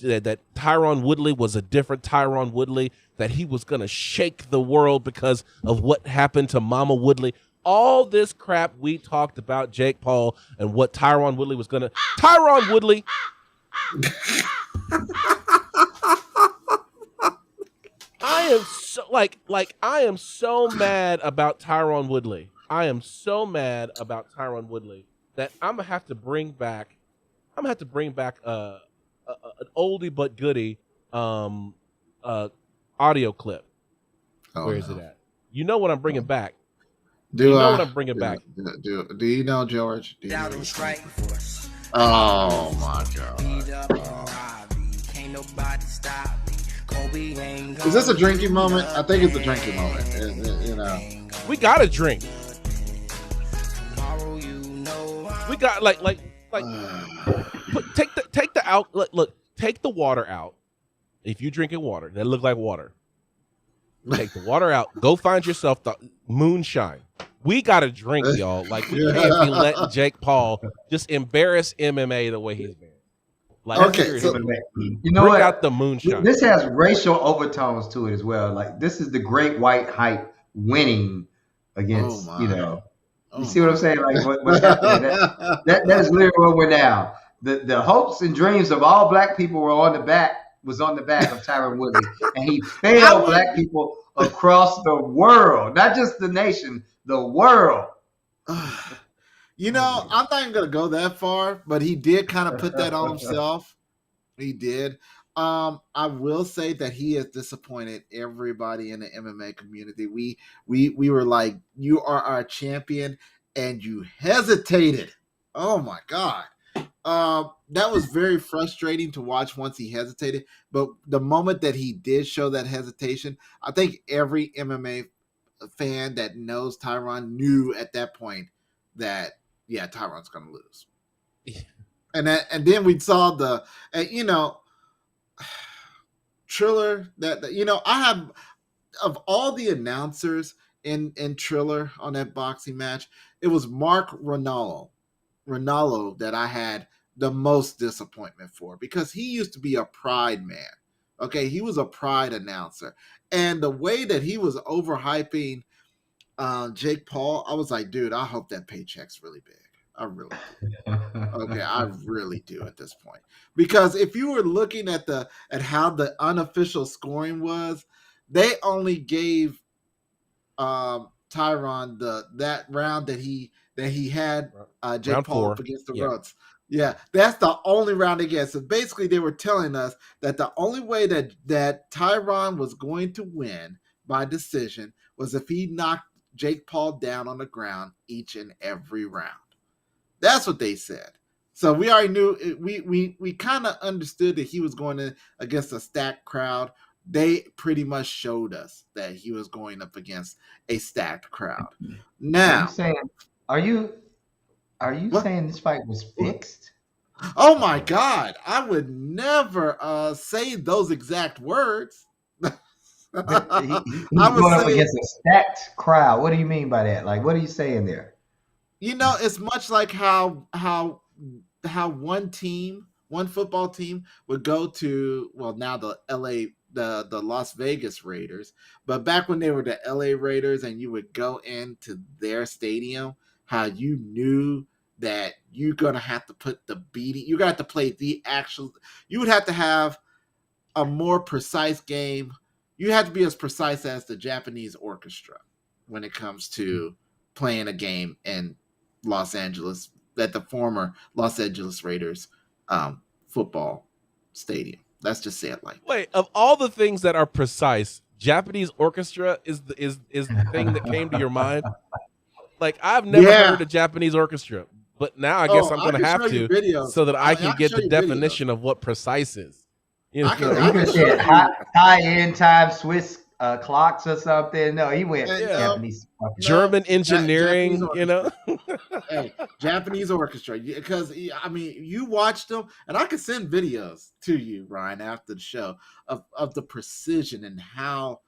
Tyron Woodley was a different Tyron Woodley, that he was going to shake the world because of what happened to Mama Woodley. All this crap we talked about Jake Paul and what Tyron Woodley was going to... Tyron Woodley! I am so mad about Tyron Woodley. I am so mad about Tyron Woodley that I'm going to have to bring back an oldie but goodie audio clip. Where is it at? You know what I'm bringing back. You know what I'm bringing back. Do you know, George? Oh, my God. Is this a drinking moment? I think it's a drinking moment. We got a drink. We got, Like, take the out. Look, take the water out. If you drinking water that look like water, take the water out. Go find yourself the moonshine. We got to drink, y'all. Like, we can't be letting Jake Paul just embarrass MMA the way he's been. Like, Okay, so you know bring what? out the moonshine. This has racial overtones to it as well. Like, this is the great white hype winning against, you see what I'm saying? Like, what's happening? That is literally where we're now. The hopes and dreams of all black people was on the back of Tyron Woodley, and he failed black people across the world, not just the nation, the world. I'm not even gonna go that far, but he did kind of put that on himself. He did. I will say that he has disappointed everybody in the MMA community. We were like, you are our champion, and you hesitated. Oh my God. That was very frustrating to watch once he hesitated. But the moment that he did show that hesitation, I think every MMA fan that knows Tyron knew at that point that, yeah, Tyron's going to lose. And then we saw Triller, I have, of all the announcers in Triller on that boxing match, it was Mark Ronaldo that I had the most disappointment for, because he used to be a Pride man. Okay, he was a Pride announcer, and the way that he was overhyping Jake Paul, I was like, dude, I hope that paycheck's really big. I really do. Okay, I really do at this point, because if you were looking at how the unofficial scoring was, they only gave Tyron that round that he had Jake Round Paul 4 up against the ropes. Yeah, that's the only round they get. So basically, they were telling us that the only way that Tyron was going to win by decision was if he knocked Jake Paul down on the ground each and every round. That's what they said. So we already knew. We kind of understood that he was going in against a stacked crowd. They pretty much showed us that he was going up against a stacked crowd. Now, are you saying this fight was fixed? Oh my God! I would never say those exact words. He's going up against a stacked crowd. What do you mean by that? Like, what are you saying there? It's much like how one football team would go to, well, now the the Las Vegas Raiders, but back when they were the LA Raiders, and you would go into their stadium, how you knew that you're gonna have to put the beating, you got to play the actual, you would have to have a more precise game. You have to be as precise as the Japanese orchestra when it comes to playing a game in Los Angeles, at the former Los Angeles Raiders football stadium. Let's just say it like that. Wait, of all the things that are precise, Japanese orchestra is the thing that came to your mind? Like, I've never heard a Japanese orchestra, but now I guess I'm going to have to, so that I can get the definition of what precise is. You can say high-end time Swiss clocks or something. No, he went Japanese. German engineering, Hey, Japanese orchestra. Because, I mean, you watched them, and I could send videos to you, Ryan, after the show of the precision and how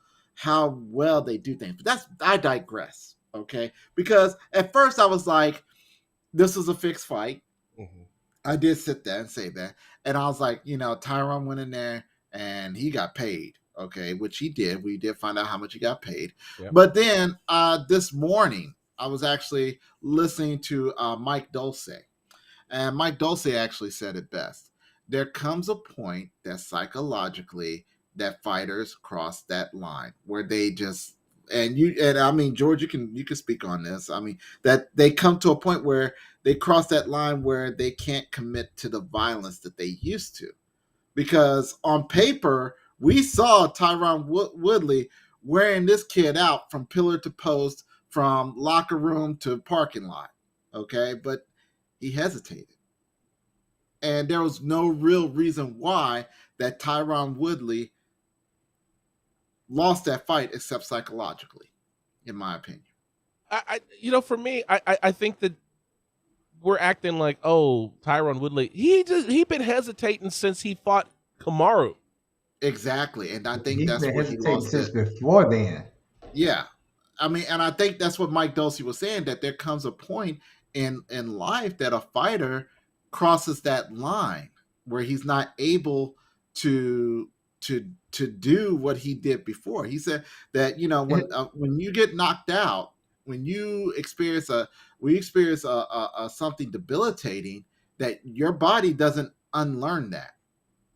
well they do things. But I digress, okay? Because at first I was like, this was a fixed fight. Mm-hmm. I did sit there and say that. And I was like, Tyron went in there and he got paid. Okay, which he did. We did find out how much he got paid. Yep. But then this morning, I was actually listening to Mike Dulce. And Mike Dulce actually said it best. There comes a point that psychologically that fighters cross that line where they just, and I mean, George, you can speak on this. I mean, that they come to a point where they cross that line where they can't commit to the violence that they used to. Because on paper, we saw Tyron Woodley wearing this kid out from pillar to post, from locker room to parking lot. Okay, but he hesitated. And there was no real reason why that Tyron Woodley lost that fight except psychologically, in my opinion. For me, I think that we're acting like, oh, Tyron Woodley, he been hesitating since he fought Kamaru. Exactly, and I think He's that's been where he hesitating lost since it. before then. Yeah, I mean, and I think that's what Mike Dulcie was saying, that there comes a point in life that a fighter crosses that line where he's not able to do what he did before. He said that when you get knocked out, when you experience something debilitating, that your body doesn't unlearn that.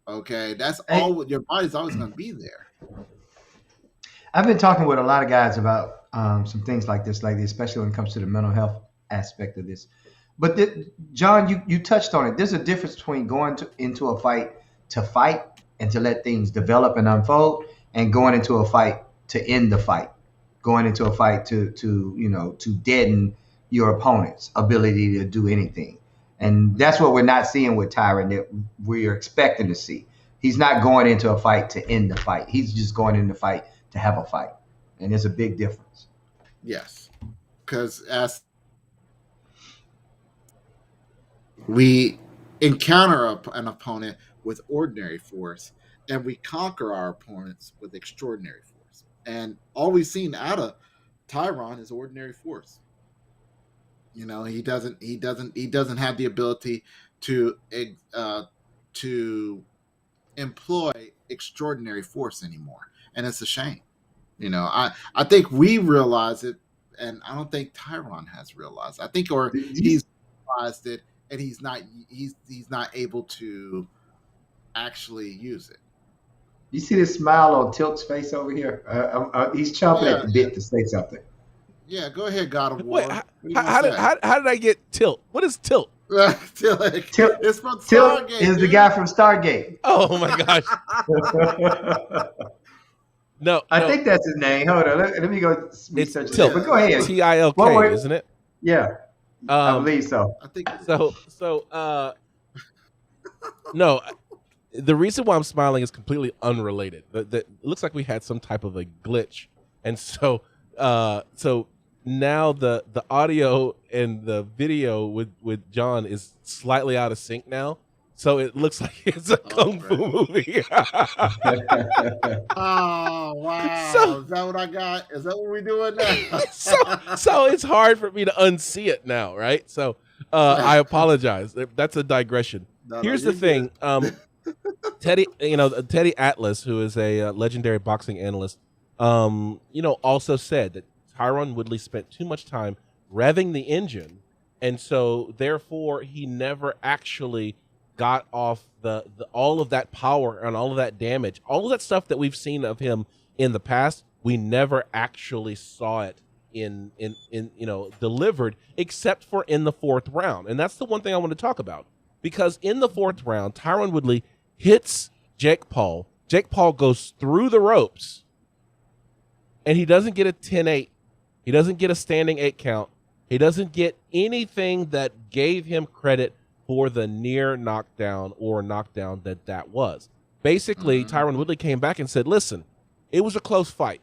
Okay, that's all. Your body's always going to be there. I've been talking with a lot of guys about some things like this, especially when it comes to the mental health aspect of this. But John, you touched on it. There's a difference between going into a fight to fight and to let things develop and unfold, and going into a fight to end the fight, going into a fight to deaden your opponent's ability to do anything. And that's what we're not seeing with Tyron that we're expecting to see. He's not going into a fight to end the fight. He's just going into the fight to have a fight. And there's a big difference. Yes. Because as we encounter an opponent with ordinary force, and we conquer our opponents with extraordinary force. And all we've seen out of Tyron is ordinary force. He doesn't have the ability to employ extraordinary force anymore, and it's a shame. I think we realize it, and I don't think Tyron has realized. I think, or he's realized it, and he's not able to actually use it. You see this smile on Tilt's face over here? He's chomping at the bit to say something. Yeah, go ahead, God of War. Wait, how did I get Tilt? What is Tilt? Tilt it's from Stargate. Tilt is the guy from Stargate. Oh my gosh. No, I think that's his name. Hold on, let me go research it. But go ahead. TILK, isn't it? Yeah, I believe so. I think so. No, the reason why I'm smiling is completely unrelated. It looks like we had some type of a glitch, and so now the audio and the video with John is slightly out of sync now. So it looks like it's a kung fu movie. Oh wow! Is that what I got? Is that what we're doing now? so it's hard for me to unsee it now, right? So I apologize. That's a digression. Here's the thing. Teddy Atlas, who is a legendary boxing analyst, also said that Tyron Woodley spent too much time revving the engine, and so therefore he never actually got off the all of that power and all of that damage, all of that stuff that we've seen of him in the past. We never actually saw it in delivered, except for in the fourth round, and that's the one thing I want to talk about, because in the fourth round, Tyron Woodley hits Jake Paul. Jake Paul goes through the ropes, and he doesn't get a 10-8. He doesn't get a standing 8 count. He doesn't get anything that gave him credit for the near knockdown or knockdown that was. Basically, Tyron Woodley came back and said, listen, it was a close fight.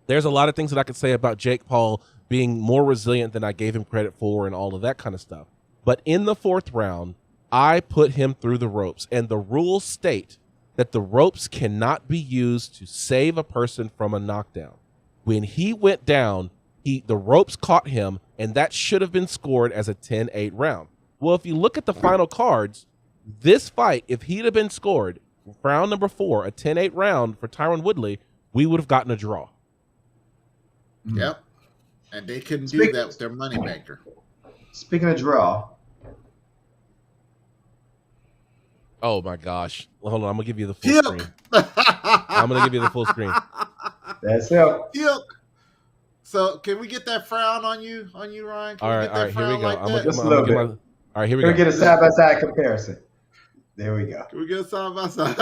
There's a lot of things that I could say about Jake Paul being more resilient than I gave him credit for and all of that kind of stuff. But in the fourth round, I put him through the ropes, and the rules state that the ropes cannot be used to save a person from a knockdown. When he went down, the ropes caught him, and that should have been scored as a 10-8 round. Well, if you look at the final cards, this fight, if he'd have been scored, round number 4, a 10-8 round for Tyron Woodley, we would have gotten a draw. Yep. And they couldn't do that with their moneymaker. Speaking of draw. Oh, my gosh. Well, hold on. I'm going to give you the full screen. I'm going to give you the full screen. That's it. Yep. So, can we get that frown on you, Ryan? All right, here we go. Like just a little bit. All right, here we go. Can we get a side-by-side comparison? There we go. Can we get a side-by-side?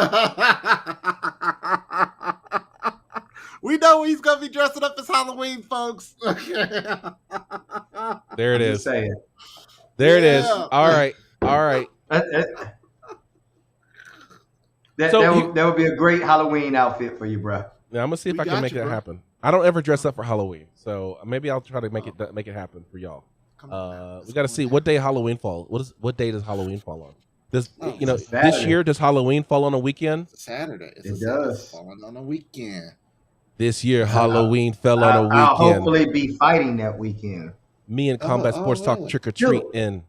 We know he's going to be dressing up as Halloween, folks. There it is. Saying. There it is. All right. That would be a great Halloween outfit for you, bro. Yeah, I'm gonna see if I can make that happen. I don't ever dress up for Halloween, so maybe I'll try to make it happen for y'all. Come on now. We got to see what day Halloween fall. What day does Halloween fall on? This this Saturday. year does Halloween fall on a weekend? It's a Saturday. It does. It's falling on a weekend. This year Halloween fell on a weekend. I'll hopefully be fighting that weekend. Me and Combat Sports Talk really? trick or treat in.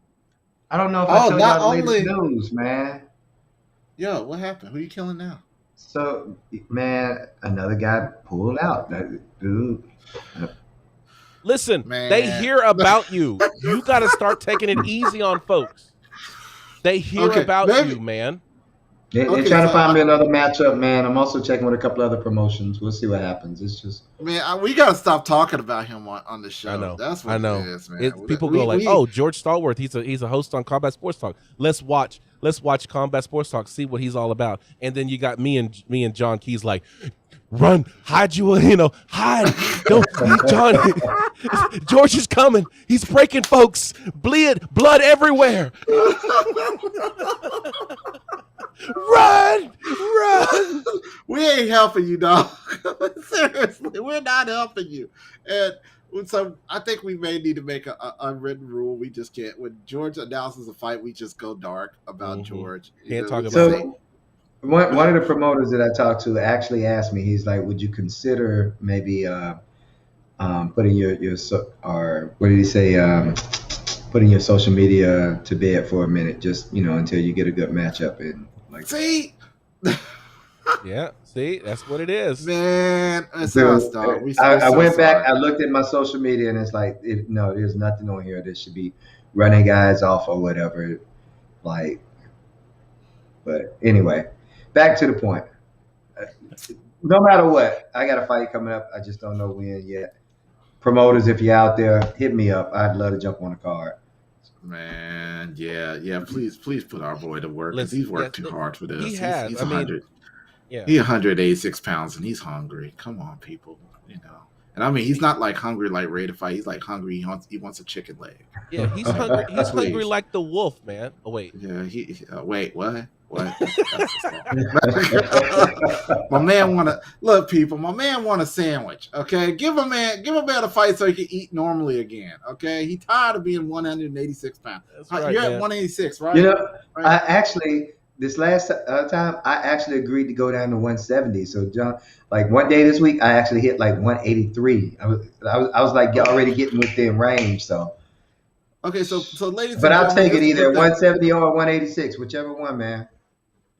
I don't know if I told not y'all the only- latest news, man. Yo, what happened? Who you killing now? So, man, another guy pulled out. Dude. Listen, Man. they hear about you. You got to start taking it easy on folks. They hear about you, man. They're trying to find me another matchup, man. I'm also checking with a couple other promotions. We'll see what happens. It's just, Man, we gotta stop talking about him on the show. I know. That's what it is, man. People go like, "Oh, George Stallworth, he's a host on Combat Sports Talk. Let's watch Combat Sports Talk, see what he's all about." And then you got me and John Keys like, "Run, hide, hide. Don't, John. George is coming. He's breaking folks. Blood everywhere. Run. We ain't helping you, dog. Seriously, we're not helping you. And so I think we may need to make an unwritten rule. We just can't. When George announces a fight, we just go dark about George. Can't talk about it. so one of the promoters that I talked to actually asked me, he's like, would you consider maybe putting your or what did he say, putting your social media to bed for a minute, just until you get a good matchup and like. See, Yeah, see, that's what it is. man, it's So, us, dog. I went back, I looked at my social media, and it's like, no, there's nothing on here that should be running guys off or whatever. Like, but anyway, back to the point. No matter what, I got a fight coming up. I just don't know when yet. Promoters, if you're out there, hit me up. I'd love to jump on a card. Man, yeah. Please put our boy to work because he's worked too hard for this. He has. He's I mean, 100. Yeah. He's 186 pounds and he's hungry. Come on, people. And I mean, he's not like hungry like ready to fight. He's like hungry. He wants a chicken leg. Yeah, he's hungry. He's hungry like the wolf, man. Oh wait. Yeah. Wait. What? My man people. My man want a sandwich. Okay, give a man a fight so he can eat normally again. Okay, he tired of being 186 pounds. That's right, You're man. at 186, right? I actually, this last time, I actually agreed to go down to 170. So, John, like one day this week, I actually hit like 183. I was like already getting within range. So, Okay, so ladies. but and I'll gentlemen, take it just to either put that- 170 or 186, whichever one, man.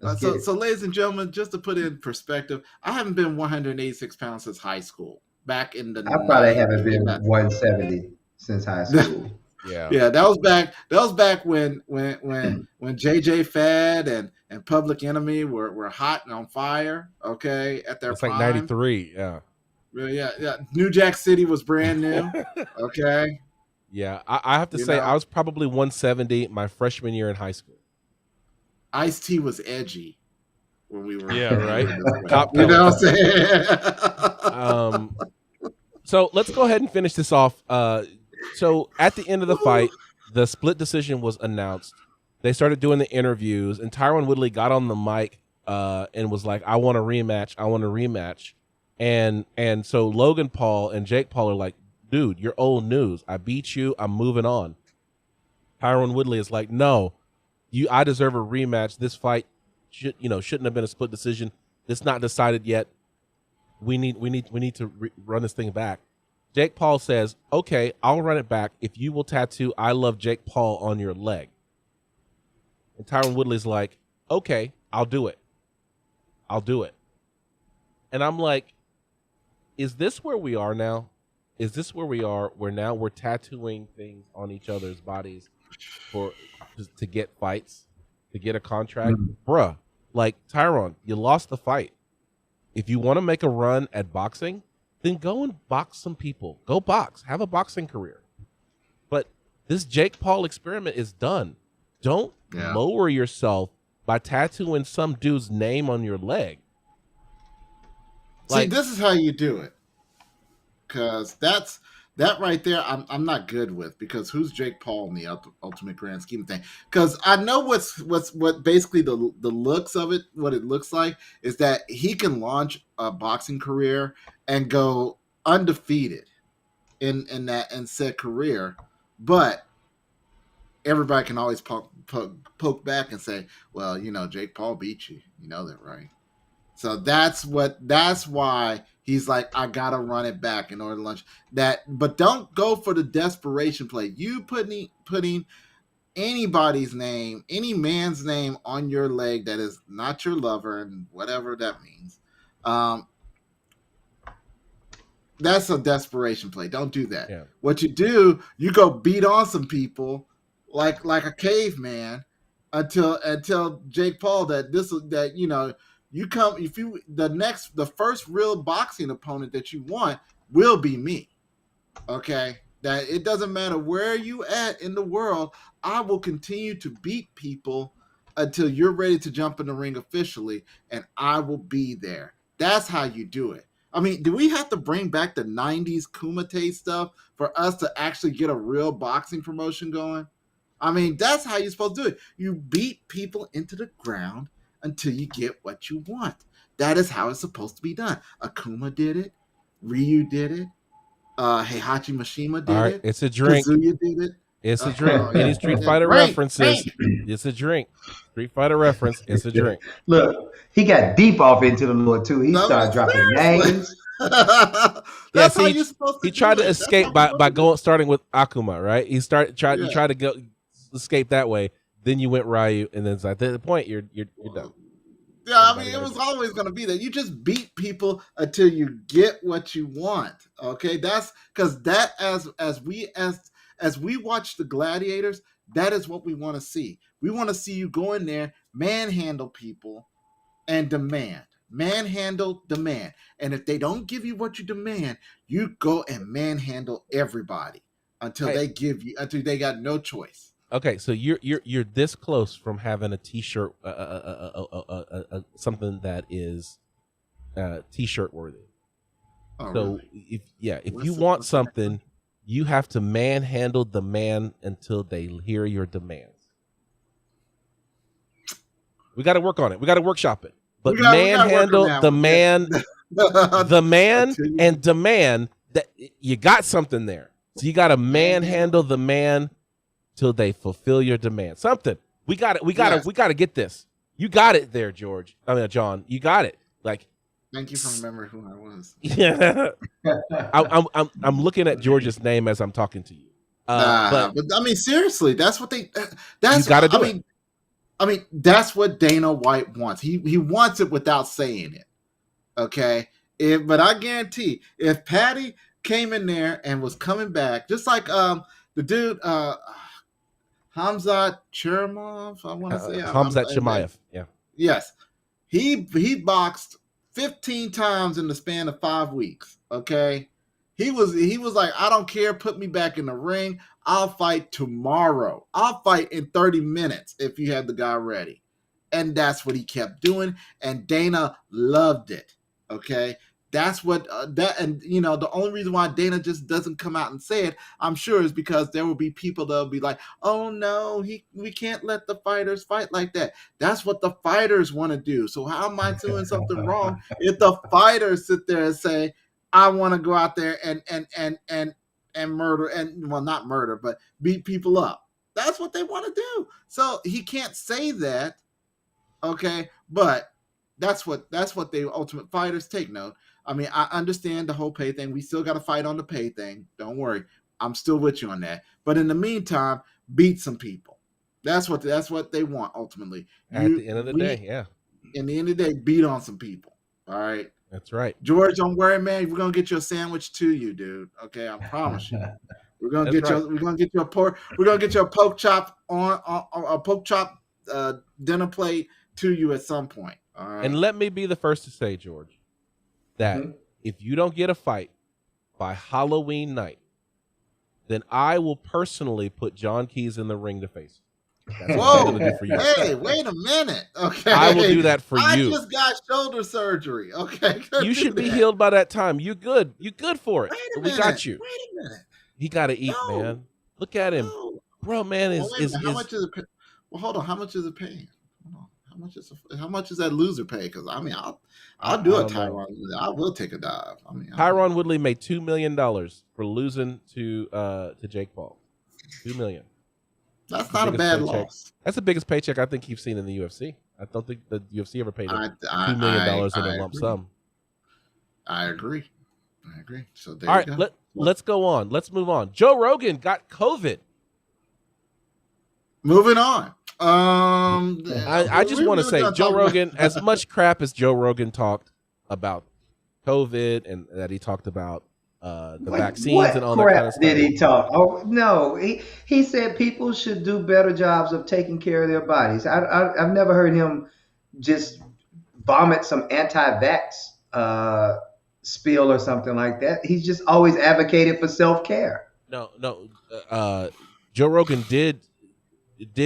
Let's get it. So, ladies and gentlemen, just to put it in perspective, I haven't been 186 pounds since high school. Back in the I probably haven't been 170 since high school. Yeah. That was back when JJ Fad and Public Enemy were hot and on fire. Okay, at their It's prime. like 93. Yeah. Yeah. New Jack City was brand new. Okay. Yeah. I have to say, I was probably 170 my freshman year in high school. Ice-T was edgy when we were. Yeah, right. Top You know what pellet. I'm saying? So let's go ahead and finish this off. So at the end of the fight, the split decision was announced. They started doing the interviews, and Tyron Woodley got on the mic and was like, "I want a rematch. I want a rematch." And so Logan Paul and Jake Paul are like, "Dude, you're old news. I beat you. I'm moving on." Tyron Woodley is like, "No, I deserve a rematch. This fight shouldn't have been a split decision. It's not decided yet. We need to run this thing back." Jake Paul says, "Okay, I'll run it back if you will tattoo 'I love Jake Paul' on your leg." And Tyron Woodley's like, "Okay, I'll do it. I'll do it." And I'm like, is this where we are now? Is this where we are where now we're tattooing things on each other's bodies to get fights, to get a contract? Bruh, like, Tyron, you lost the fight. If you want to make a run at boxing, then go and box some people. Go box. Have a boxing career. But this Jake Paul experiment is done. Don't lower yourself by tattooing some dude's name on your leg. See, this is how you do it. Because that right there, I'm not good with, because who's Jake Paul in the ultimate grand scheme of thing? Because I know what basically the looks of it, what it looks like is that he can launch a boxing career and go undefeated in said career, but everybody can always poke back and say, well, Jake Paul beat you. You know that, right? So that's why he's like, I gotta run it back in order to launch that. But don't go for the desperation play. You putting anybody's name, any man's name on your leg that is not your lover, and whatever that means. That's a desperation play. Don't do that. Yeah. What you do, you go beat on some people like a caveman until Jake Paul you come the first real boxing opponent that you want will be me. Okay? That it doesn't matter where you at in the world, I will continue to beat people until you're ready to jump in the ring officially, and I will be there. That's how you do it. I mean, do we have to bring back the 90s Kumite stuff for us to actually get a real boxing promotion going? I mean, that's how you're supposed to do it. You beat people into the ground until you get what you want. That is how it's supposed to be done. Akuma did it. Ryu did it. Heihachi Mishima did it. It's a drink. Kazuya did it. It's a drink. Any Street Fighter references? It's a drink. Street Fighter reference. It's a drink. Look, he got deep off into the Lord too. He started dropping names. That's how you're supposed to. He tried to escape by starting with Akuma, right? He tried to go escape that way. Then you went Ryu, and then it's like, at the point you're done. Yeah, I mean, it was always going to be that. You just beat people until you get what you want. Okay, that's because that as we watch the gladiators, that is what we want to see. We want to see you go in there, manhandle people, and demand. Manhandle, demand. And if they don't give you what you demand, you go and manhandle everybody until they got no choice. Okay, so you're this close from having a T-shirt, something that is T-shirt worthy. Oh, so really? if you want something, you have to manhandle the man until they hear your demands. We got to work on it. We got to workshop it. But manhandle the man, the man, and demand that you got something there. So you got to manhandle the man till they fulfill your demand. Something. We got it. We got to get this. You got it there, George. I mean, John. You got it. Like. Thank you for remembering who I was. Yeah. I'm looking at George's name as I'm talking to you. But I mean, seriously, that's what they. That's you got to do it. I mean, that's what Dana White wants. He wants it without saying it. Okay, but I guarantee if Paddy came in there and was coming back, just like the dude Hamzat Chimaev, I want to say Hamzat Chimaev. Yeah. Yes, he boxed 15 times in the span of 5 weeks. Okay, he was like, I don't care, put me back in the ring. I'll fight tomorrow. I'll fight in 30 minutes if you have the guy ready. And that's what he kept doing. And Dana loved it. Okay. That's what the only reason why Dana just doesn't come out and say it, I'm sure, is because there will be people that'll be like, oh no, we can't let the fighters fight like that. That's what the fighters want to do. So how am I doing something wrong if the fighters sit there and say, I want to go out there and murder, and well, not murder, but beat people up. That's what they want to do. So he can't say that. Okay. But that's what the ultimate fighters take note. I mean, I understand the whole pay thing. We still got to fight on the pay thing. Don't worry. I'm still with you on that. But in the meantime, beat some people. That's what they want ultimately. At the end of the day, yeah. In the end of the day, beat on some people. All right. That's right. George, don't worry, man. We're gonna get you a sandwich to you, dude. Okay, I promise you. We're gonna get you a pork chop on a pork chop dinner plate to you at some point. All right. And let me be the first to say, George, that if you don't get a fight by Halloween night, then I will personally put John Keys in the ring to face. That's what I'm gonna do for you. Hey, wait a minute. Okay. I will do that for you. I just got shoulder surgery. Okay. You should be healed by that time. You good. You good for it. We got you. Wait a minute. He gotta eat, man. Look at him. Bro, man, how much is it? Well, hold on. How much is it paying? How much is that loser pay? Because I mean, I'll do a Tyron Woodley. I will take a dive. I mean, Tyron Woodley made $2 million for losing to Jake Paul. $2 million. That's not a bad loss. That's the biggest paycheck I think you've seen in the UFC. I don't think the UFC ever paid him $2 million in a lump sum. I agree. So there all you right, go. let's go on. Let's move on. Joe Rogan got COVID. Moving on. I just want to say, Joe Rogan, as much crap as Joe Rogan talked about COVID and that he talked about the vaccines and all that kind of stuff. Did he talk? Oh no, he said people should do better jobs of taking care of their bodies. I've never heard him just vomit some anti-vax spiel or something like that. He's just always advocated for self-care. No. Joe Rogan did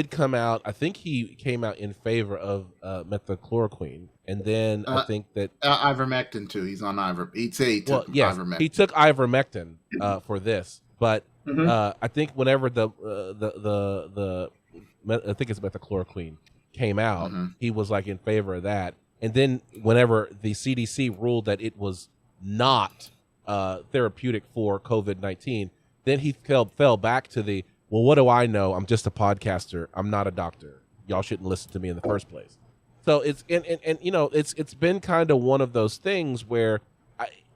come out. I think he came out in favor of methoxychloroquine, and then I think that ivermectin too. He's on ivermectin. He took ivermectin. He took ivermectin for this, but I think whenever I think it's methoxychloroquine came out, he was like in favor of that, and then whenever the CDC ruled that it was not therapeutic for COVID-19, then he fell back to the, well, what do I know? I'm just a podcaster. I'm not a doctor. Y'all shouldn't listen to me in the first place. So it's and you know it's been kind of one of those things where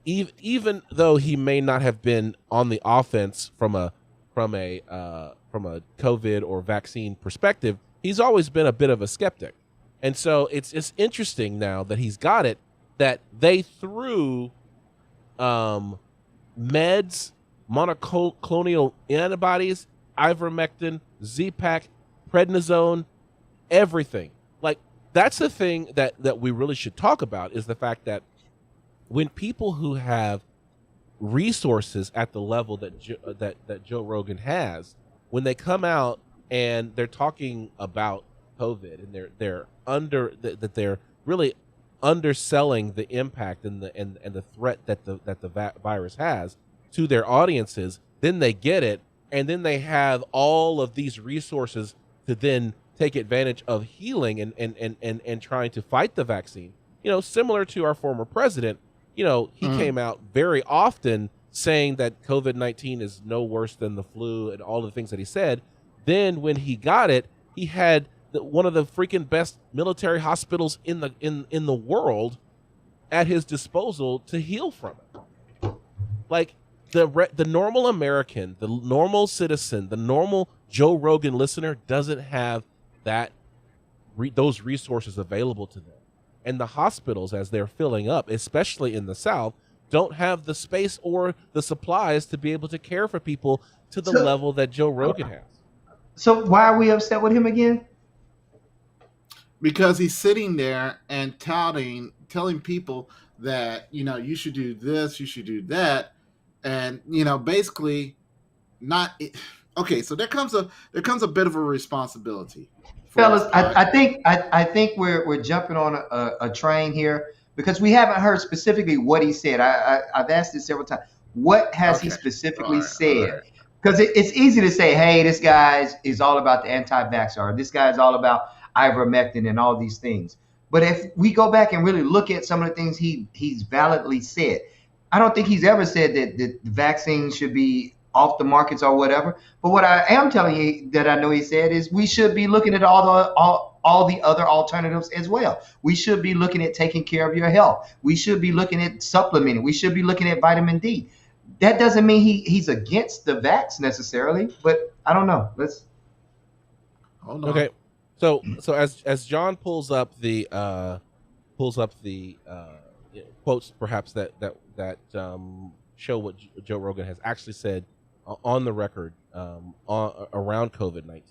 even though he may not have been on the offense from a COVID or vaccine perspective, he's always been a bit of a skeptic. And so it's interesting now that he's got it, that they threw meds, monoclonal antibodies, ivermectin, Z-Pak, prednisone, everything. Like, that's the thing that we really should talk about, is the fact that when people who have resources at the level that Joe Rogan has, when they come out and they're talking about COVID and they're really underselling the impact and the threat that the virus has to their audiences, then they get it, and then they have all of these resources to then take advantage of healing and trying to fight the vaccine. You know, similar to our former president, you know, he came out very often saying that COVID-19 is no worse than the flu and all the things that he said. Then when he got it, he had one of the freaking best military hospitals in the world at his disposal to heal from it. Like, the normal American, the normal citizen, the normal Joe Rogan listener doesn't have those resources available to them. And the hospitals, as they're filling up, especially in the South, don't have the space or the supplies to be able to care for people to the level that Joe Rogan has. So why are we upset with him again? Because he's sitting there and telling people that, you know, you should do this, you should do that, and, you know, basically not. Okay, so there comes a bit of a responsibility, fellas. I think we're jumping on a train here, because we haven't heard specifically what he said. I've asked this several times. What has he specifically said? Because it's easy to say, hey, this guy is all about the anti-vaxxer, or this guy is all about ivermectin and all these things. But if we go back and really look at some of the things he's validly said, I don't think he's ever said that the vaccine should be off the markets or whatever. But what I am telling you that I know he said is we should be looking at all the other alternatives as well. We should be looking at taking care of your health. We should be looking at supplementing. We should be looking at vitamin D. That doesn't mean he's against the vax necessarily, but I don't know. Let's hold on. Okay. So as John pulls up the quotes perhaps that show what Joe Rogan has actually said on the record around COVID-19.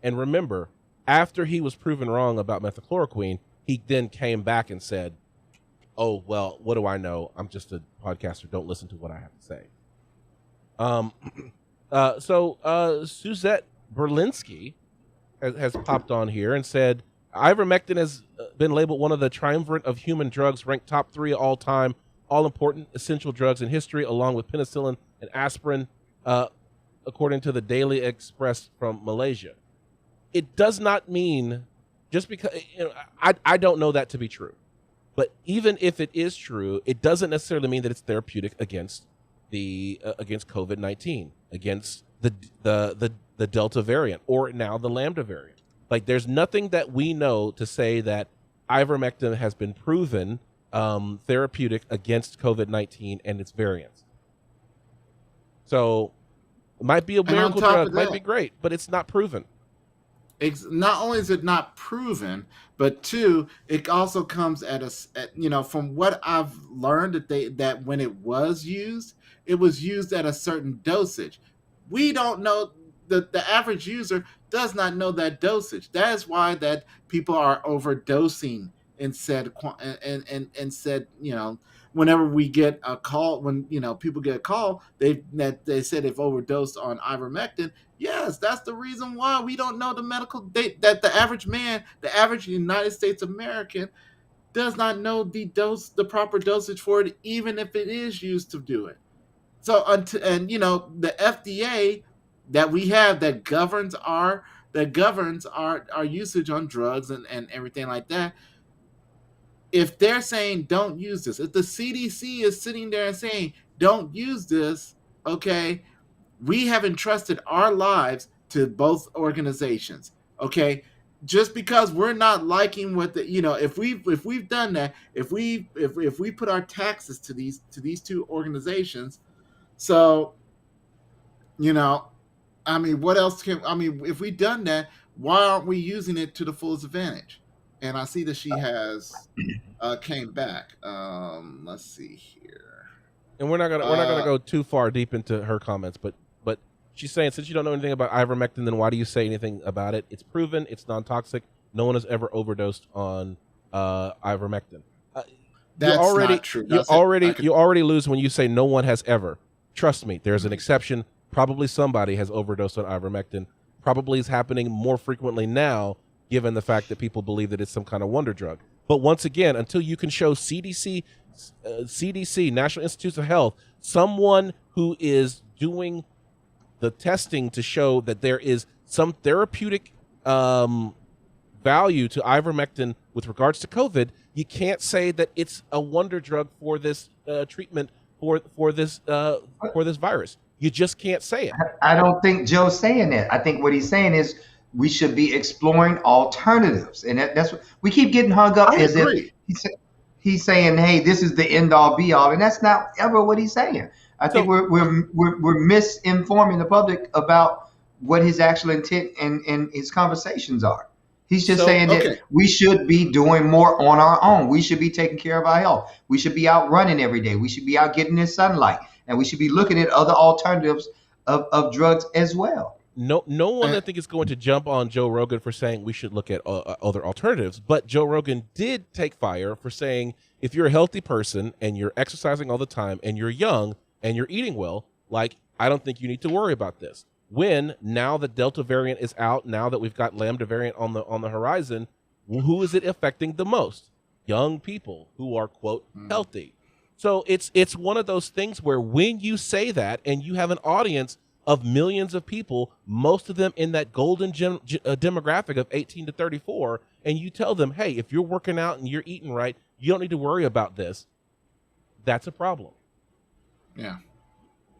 And remember, after he was proven wrong about methoxychloroquine, he then came back and said, oh, well, what do I know? I'm just a podcaster. Don't listen to what I have to say. So Suzette Berlinski has popped on here and said, ivermectin has been labeled one of the triumvirate of human drugs, ranked top 3 all time, all important essential drugs in history, along with penicillin and aspirin, according to the Daily Express from Malaysia. It does not mean, just because, you know, I don't know that to be true, but even if it is true, it doesn't necessarily mean that it's therapeutic against against COVID-19, against the the Delta variant or now the Lambda variant. Like, there's nothing that we know to say that ivermectin has been proven therapeutic against COVID-19 and its variants. So it might be a miracle drug, might be great, but it's not proven. Not only is it not proven, but two, it also comes at from what I've learned that when it was used at a certain dosage. We don't know, the average user does not know that dosage. That is why that people are overdosing and said, whenever we get a call, when people get a call, they said they've overdosed on ivermectin. Yes, that's the reason why we don't know the medical date, that the average United States American does not know the proper dosage for it, even if it is used to do it. So the FDA that we have that governs our usage on drugs and everything like that. If they're saying don't use this, if the CDC is sitting there and saying don't use this, okay, we have entrusted our lives to both organizations. Okay, just because we're not liking what if we've done that, if we put our taxes to these two organizations, so what else if we've done that, why aren't we using it to the fullest advantage? And I see that she has came back. Let's see here. And we're not gonna go too far deep into her comments, but she's saying, since you don't know anything about ivermectin, then why do you say anything about it? It's proven, it's non-toxic. No one has ever overdosed on ivermectin. That's not true. You already lose when you say no one has ever. Trust me, there's an exception. Probably somebody has overdosed on ivermectin. Probably is happening more frequently now, given the fact that people believe that it's some kind of wonder drug. But once again, until you can show CDC, National Institutes of Health, someone who is doing the testing to show that there is some therapeutic value to ivermectin with regards to COVID, you can't say that it's a wonder drug for this treatment for this virus. You just can't say it. I don't think Joe's saying that. I think what he's saying is we should be exploring alternatives, and that's what we keep getting hung up. As if he's saying, "Hey, this is the end all be all," and that's not ever what he's saying. I think we're misinforming the public about what his actual intent and his conversations are. He's just saying that we should be doing more on our own. We should be taking care of our health. We should be out running every day. We should be out getting in sunlight, and we should be looking at other alternatives of drugs as well. No one I think is going to jump on Joe Rogan for saying we should look at other alternatives. But Joe Rogan did take fire for saying if you're a healthy person and you're exercising all the time and you're young and you're eating well, like, I don't think you need to worry about this. When now the Delta variant is out, now that we've got Lambda variant on the horizon, who is it affecting the most? Young people who are, quote, healthy. So it's one of those things where when you say that and you have an audience of millions of people, most of them in that golden demographic of 18 to 34, and you tell them, hey, if you're working out and you're eating right, you don't need to worry about this, that's a problem. Yeah,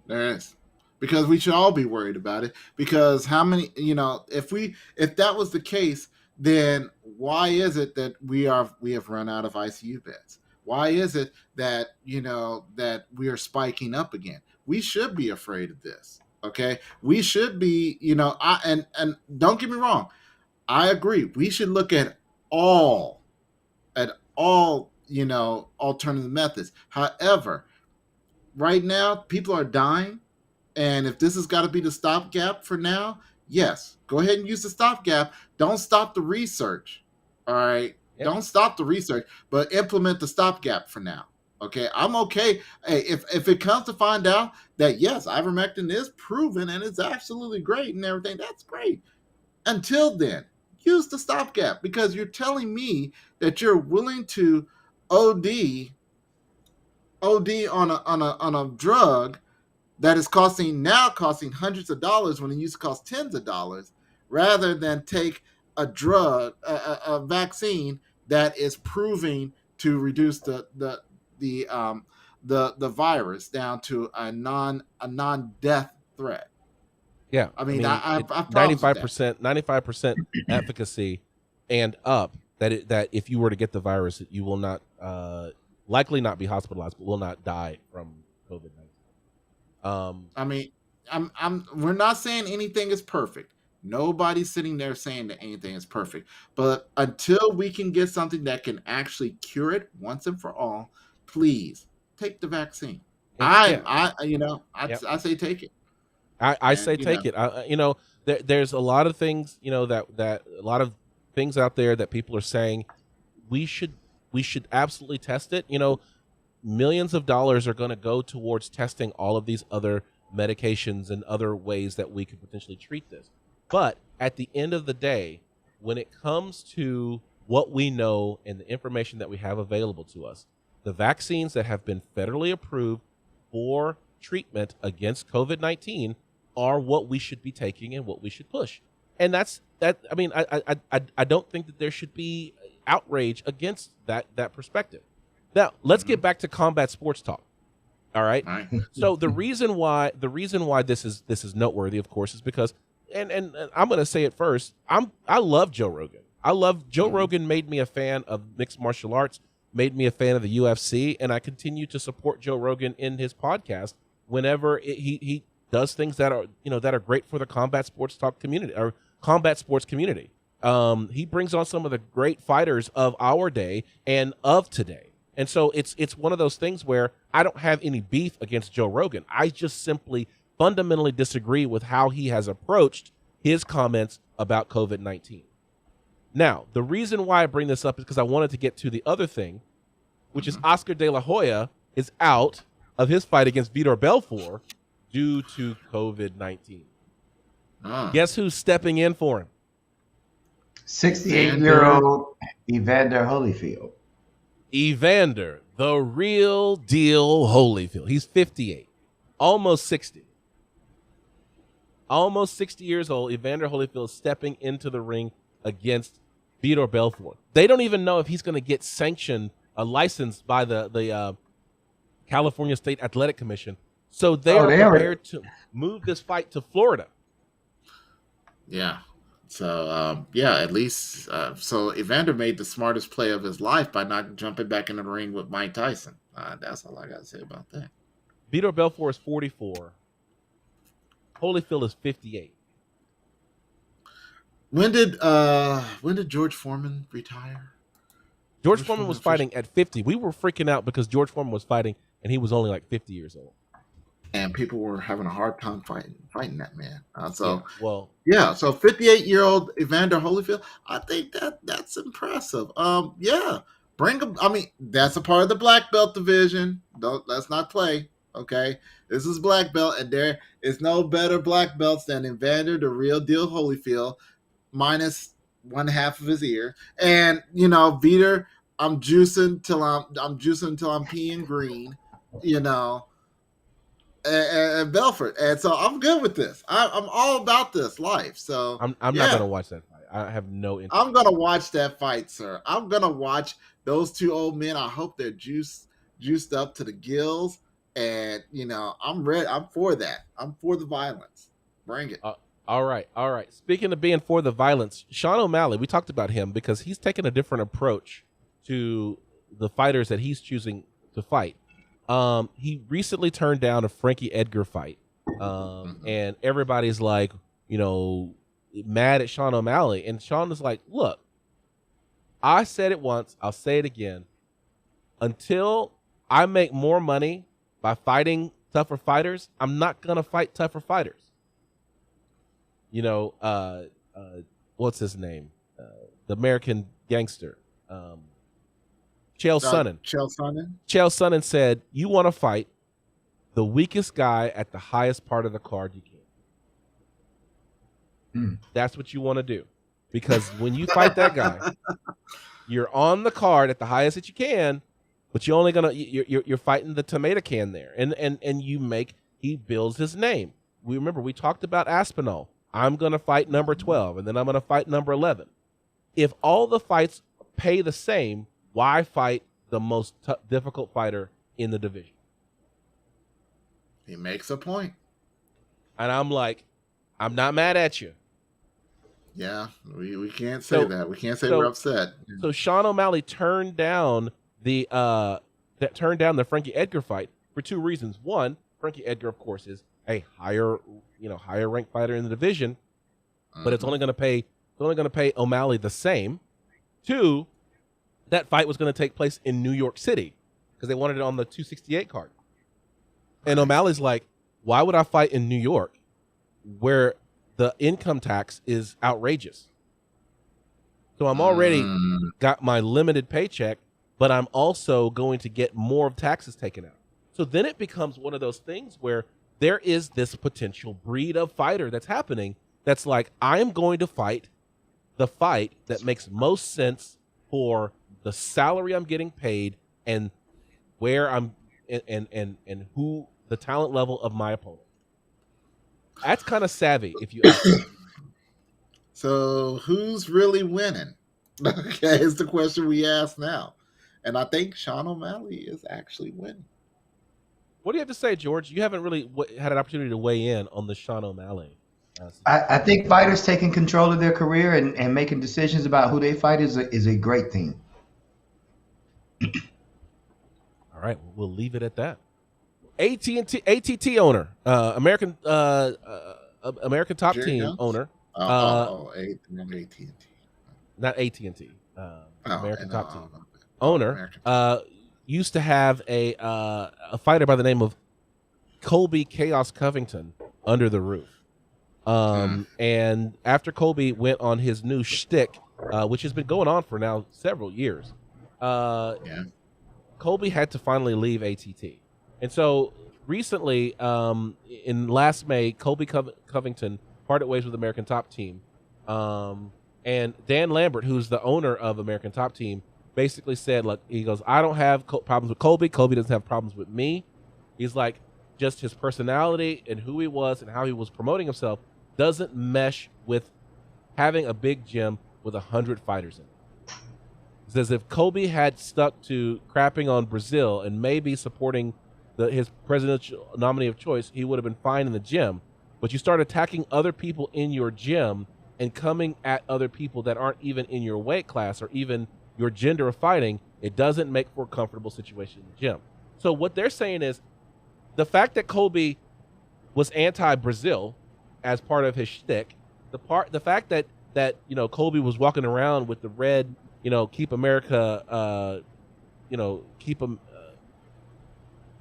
there is. Because we should all be worried about it. Because how many, if that was the case, then why is it that we have run out of ICU beds? Why is it that, that we are spiking up again? We should be afraid of this. Okay. We should be, and don't get me wrong. I agree. We should look at all, alternative methods. However, right now, people are dying. And if this has got to be the stopgap for now, yes, go ahead and use the stopgap. Don't stop the research. All right. Yeah. Don't stop the research, but implement the stopgap for now. Okay. I'm okay. Hey, if it comes to find out that, yes, ivermectin is proven and it's absolutely great and everything, that's great. Until then, use the stopgap, because you're telling me that you're willing to OD on a drug that is costing hundreds of dollars when it used to cost tens of dollars, rather than take a drug, a vaccine that is proving to reduce the virus down to a non-death threat. Yeah, I mean, I've problems with 95% efficacy and up. That if you were to get the virus, you will not likely not be hospitalized, but will not die from COVID-19. I mean, we're not saying anything is perfect. Nobody's sitting there saying that anything is perfect. But until we can get something that can actually cure it once and for all, please take the vaccine. I say take it. I say take it. There's a lot of things, that a lot of things out there that people are saying we should absolutely test it. Millions of dollars are going to go towards testing all of these other medications and other ways that we could potentially treat this. But at the end of the day, when it comes to what we know and the information that we have available to us, the vaccines that have been federally approved for treatment against COVID-19 are what we should be taking and what we should push. And that's that. I mean, I don't think that there should be outrage against that perspective. Now, let's get back to combat sports talk. All right. So the reason why this is noteworthy, of course, is because and I'm going to say it first. I love Joe Rogan. Joe Rogan made me a fan of mixed martial arts, made me a fan of the UFC, and I continue to support Joe Rogan in his podcast whenever he does things that are great for the combat sports talk community or combat sports community. He brings on some of the great fighters of our day and of today. And so it's one of those things where I don't have any beef against Joe Rogan. I just simply fundamentally disagree with how he has approached his comments about COVID-19. Now, the reason why I bring this up is because I wanted to get to the other thing, which is Oscar De La Hoya is out of his fight against Vitor Belfort due to COVID-19. Guess who's stepping in for him? 68-year-old Evander Holyfield. Evander, the real deal Holyfield. He's 58, almost 60. Almost 60 years old, Evander Holyfield stepping into the ring against Vitor Belfort. They don't even know if he's going to get sanctioned, licensed by the California State Athletic Commission. So they are prepared to move this fight to Florida. Yeah. So, at least, so Evander made the smartest play of his life by not jumping back in the ring with Mike Tyson. That's all I got to say about that. Vitor Belfort is 44. Holyfield is 58. When did George Foreman retire? George Foreman was fighting at 50. We were freaking out because George Foreman was fighting and he was only like 50 years old. And people were having a hard time fighting that man. So 58-year-old Evander Holyfield, I think that's impressive. Bring him. I mean, that's a part of the black belt division. Let's not play. Okay, this is black belt, and there is no better black belts than Evander, the real deal Holyfield, minus one half of his ear. And Vitor, I'm juicing till I'm peeing green. And Belfort, and so I'm good with this. I'm all about this life. So I'm not gonna watch that fight. I have no interest. I'm gonna watch that fight, sir. I'm gonna watch those two old men. I hope they're juiced up to the gills, and I'm ready. I'm for that. I'm for the violence. Bring it. All right. Speaking of being for the violence, Sean O'Malley, we talked about him because he's taken a different approach to the fighters that he's choosing to fight. He recently turned down a Frankie Edgar fight. And everybody's like, mad at Sean O'Malley. And Sean is like, look, I said it once, I'll say it again. Until I make more money by fighting tougher fighters, I'm not going to fight tougher fighters. What's his name? The American gangster. Chael Sonnen. Chael Sonnen said, you want to fight the weakest guy at the highest part of the card you can. That's what you want to do. Because when you fight that guy, you're on the card at the highest that you can, but you're only you're fighting the tomato can there. And he builds his name. We talked about Aspinall. I'm going to fight number 12, and then I'm going to fight number 11. If all the fights pay the same, why fight the most difficult fighter in the division? He makes a point. And I'm like, I'm not mad at you. Yeah, we can't say that. We can't say we're upset. So Sean O'Malley turned down the Frankie Edgar fight for two reasons. One, Frankie Edgar, of course, is a higher ranked fighter in the division, but it's only going to pay O'Malley the same. Two, that fight was going to take place in New York City because they wanted it on the 268 card. And O'Malley's like, why would I fight in New York where the income tax is outrageous? So I'm already got my limited paycheck, but I'm also going to get more of taxes taken out. So then it becomes one of those things where there is this potential breed of fighter that's happening that's like, I'm going to fight the fight that makes most sense for the salary I'm getting paid and where I'm and who the talent level of my opponent. That's kind of savvy, if you ask me. So who's really winning? Okay, is the question we ask now. And I think Sean O'Malley is actually winning. What do you have to say, George? You haven't really had an opportunity to weigh in on the Sean O'Malley. I think fighters taking control of their career and making decisions about who they fight is a great thing. All right, we'll leave it at that. ATT owner, American Top Team owner. AT&T. Not AT&T. American Top Team owner used to have a fighter by the name of Colby Chaos Covington under the roof. And after Colby went on his new shtick, which has been going on for now several years, Colby had to finally leave ATT. And so recently, in last May, Colby Covington parted ways with American Top Team. And Dan Lambert, who's the owner of American Top Team, basically said, look, he goes, I don't have problems with Colby. Colby doesn't have problems with me. He's like, just his personality and who he was and how he was promoting himself doesn't mesh with having a big gym with 100 fighters in it. He says if Colby had stuck to crapping on Brazil and maybe supporting his presidential nominee of choice, he would have been fine in the gym. But you start attacking other people in your gym and coming at other people that aren't even in your weight class or even your gender of fighting, it doesn't make for a comfortable situation in the gym. So what they're saying is the fact that Colby was anti-Brazil as part of his shtick, the fact that Colby was walking around with the red, keep America, keep them.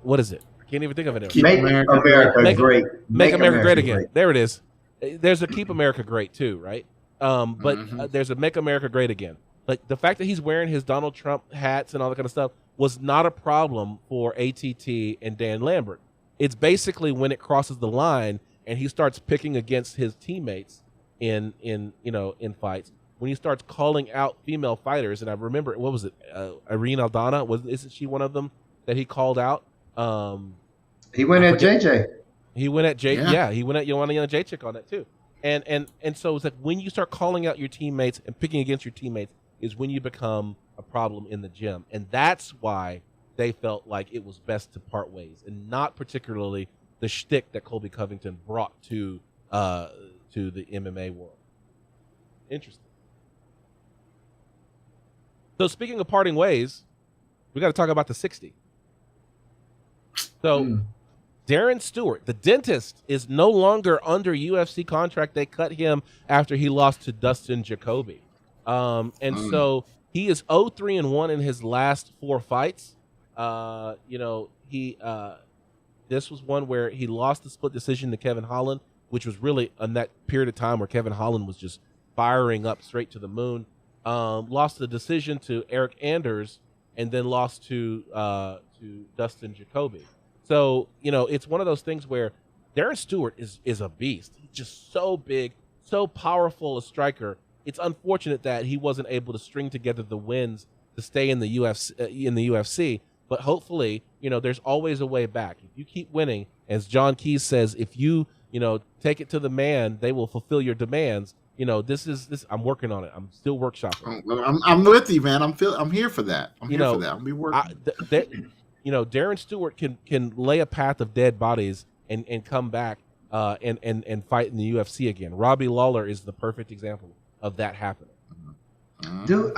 What is it? I can't even think of it. Make America great. Make America great again. There it is. There's a Keep America Great too, right? But there's a Make America Great Again. Like the fact that he's wearing his Donald Trump hats and all that kind of stuff was not a problem for ATT and Dan Lambert. It's basically when it crosses the line and he starts picking against his teammates in fights. When he starts calling out female fighters, and I remember, what was it? Irene Aldana, isn't she one of them that he called out? He went at JJ. He went at Jay. Yeah, he went at Joanna Jacek on that too. And so it's like when you start calling out your teammates and picking against your teammates is when you become a problem in the gym. And that's why they felt like it was best to part ways, and not particularly the shtick that Colby Covington brought to the MMA world. Interesting. So speaking of parting ways, we got to talk about the 60. So Darren Stewart, the dentist, is no longer under UFC contract. They cut him after he lost to Dustin Jacoby. So he is 0-3-1 in his last 4 fights. This was one where he lost the split decision to Kevin Holland, which was really in that period of time where Kevin Holland was just firing up straight to the moon. Lost the decision to Eric Anders, and then lost to Dustin Jacoby. So, it's one of those things where Darren Stewart is a beast. He's just so big, so powerful a striker. It's unfortunate that he wasn't able to string together the wins to stay in the UFC. But hopefully, there's always a way back. If you keep winning, as John Keys says, if you, take it to the man, they will fulfill your demands. This. I'm working on it. I'm still workshopping. I'm with you, man. I'm here for that. I'm here for that. I'll be working. Darren Stewart can lay a path of dead bodies and come back. and fight in the UFC again. Robbie Lawler is the perfect example of that happening. Dude,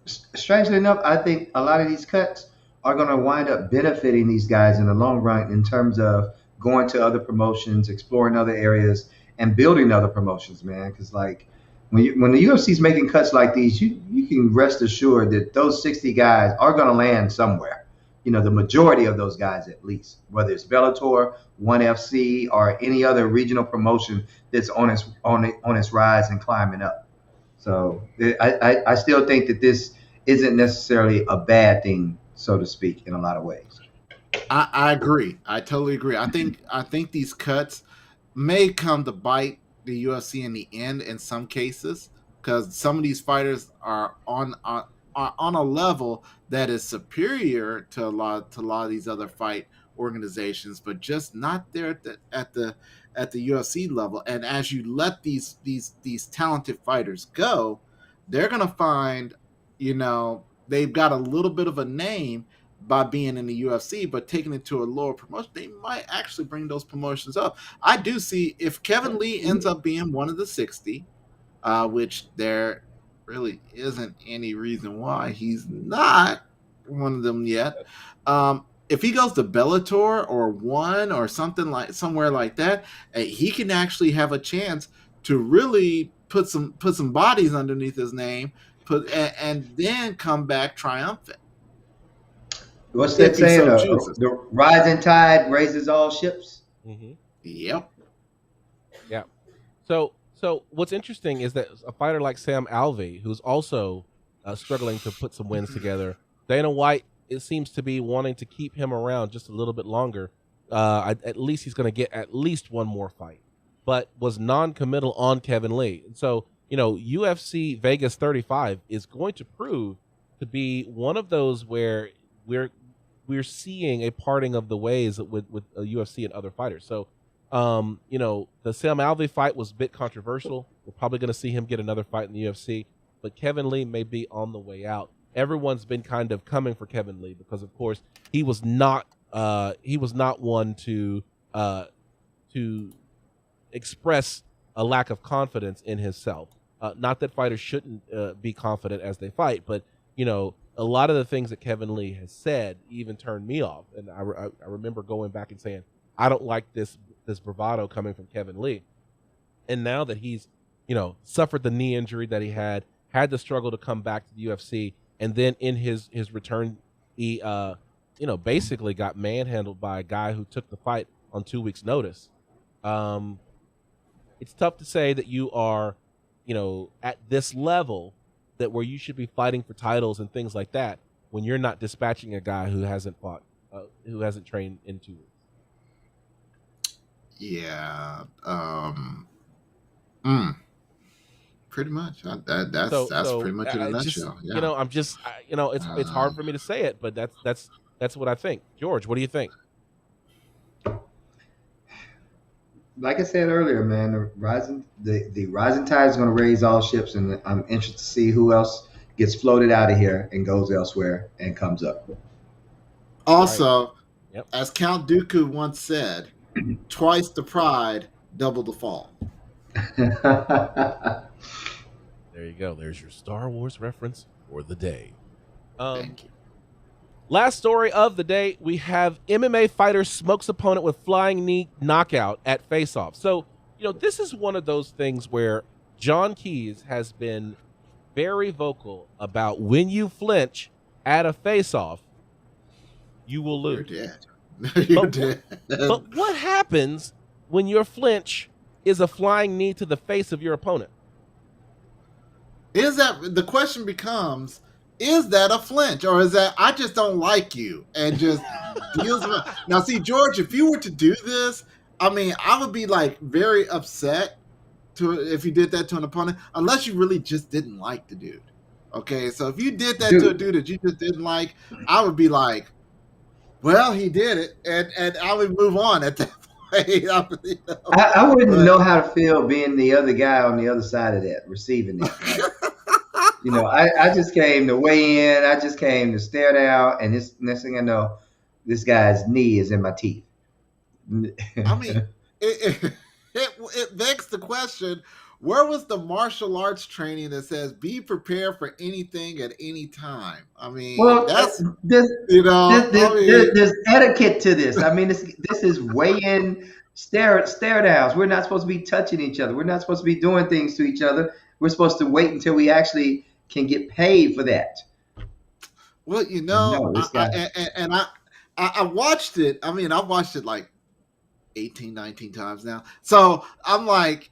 strangely enough, I think a lot of these cuts are going to wind up benefiting these guys in the long run in terms of going to other promotions, exploring other areas, and building other promotions, man. Because like when the UFC is making cuts like these, you can rest assured that those 60 guys are going to land somewhere. The majority of those guys at least, whether it's Bellator, ONE FC, or any other regional promotion that's on its rise and climbing up. So I still think that this isn't necessarily a bad thing, so to speak, in a lot of ways. I agree. I totally agree. I think these cuts may come to bite the UFC in the end in some cases, because some of these fighters are on a level that is superior to a lot of these other fight organizations, but just not there at the UFC level. And as you let these talented fighters go, they're gonna find, they've got a little bit of a name by being in the UFC, but taking it to a lower promotion, they might actually bring those promotions up. I do see if Kevin Lee ends up being one of the 60, which there really isn't any reason why he's not one of them yet. If he goes to Bellator or ONE or somewhere like that, he can actually have a chance to really put some bodies underneath his name, and then come back triumphant. What's that saying? The rising tide raises all ships. Mm-hmm. Yep. Yeah. So what's interesting is that a fighter like Sam Alvey, who's also struggling to put some wins together, Dana White, it seems to be wanting to keep him around just a little bit longer. At least he's going to get at least one more fight, but was non-committal on Kevin Lee. And so, UFC Vegas 35 is going to prove to be one of those where we're seeing a parting of the ways with UFC and other fighters. So, the Sam Alvey fight was a bit controversial. We're probably going to see him get another fight in the UFC, but Kevin Lee may be on the way out. Everyone's been kind of coming for Kevin Lee because, of course, he was not one to express a lack of confidence in himself. Not that fighters shouldn't be confident as they fight, but a lot of the things that Kevin Lee has said even turned me off. And I remember going back and saying, I don't like this bravado coming from Kevin Lee. And now that he's, suffered the knee injury that he had the struggle to come back to the UFC, and then in his return, he, basically got manhandled by a guy who took the fight on 2 weeks' notice. It's tough to say that you are, at this level, that where you should be fighting for titles and things like that, when you're not dispatching a guy who hasn't fought, who hasn't trained in 2 weeks. Yeah. Pretty much. That's pretty much in a nutshell. Yeah. It's hard for me to say it, but that's what I think. George, what do you think? Like I said earlier, man, the rising tide is going to raise all ships, and I'm interested to see who else gets floated out of here and goes elsewhere and comes up. Also, right. Yep. As Count Dooku once said, twice the pride, double the fall. There you go. There's your Star Wars reference for the day. Thank you. Last story of the day, we have MMA fighter smokes opponent with flying knee knockout at face-off. So, this is one of those things where John Keys has been very vocal about when you flinch at a face-off, you will lose. You're dead. But what happens when your flinch is a flying knee to the face of your opponent? The question becomes, is that a flinch, or is that I just don't like you and just deals with? Now, see, George, if you were to do this, I would be like very upset if you did that to an opponent, unless you really just didn't like the dude. Okay, so if you did that to a dude that you just didn't like, I would be like, well, he did it, and I would move on at that point. I wouldn't know how to feel being the other guy on the other side of that, receiving it. I just came to weigh in. I just came to stare down, and this next thing I know, this guy's knee is in my teeth. it begs the question: where was the martial arts training that says be prepared for anything at any time? I mean, Well, that's I mean, there's etiquette to this. I mean, this is weigh-in stare downs. We're not supposed to be touching each other. We're not supposed to be doing things to each other. We're supposed to wait until we actually can get paid for that. well, No, this guy. I watched it. I mean, I've watched it like 18, 19 times now. So I'm like,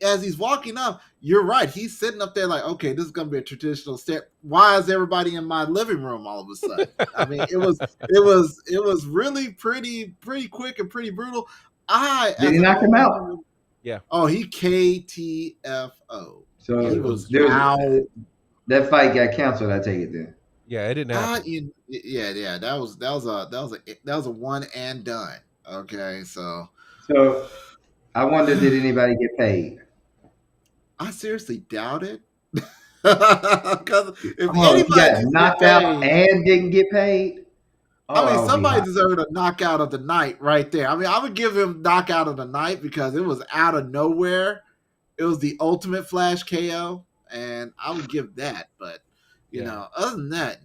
as he's walking up, you're right. He's sitting up there like, okay, this is going to be a traditional step. Why is everybody in my living room all of a sudden? I mean, it was really pretty quick and pretty brutal. Did he knock him out? Yeah. Oh, he KTFO. So he was out. That fight got canceled. I take it then. Yeah, it didn't happen. Yeah. That was a one and done. Okay, so I wonder, did anybody get paid? I seriously doubt it. Because if anybody got knocked out and didn't get paid, I mean, somebody deserved a knockout of the night right there. I mean, I would give him knockout of the night because it was out of nowhere. It was the ultimate flash KO, and I would give that. But other than that,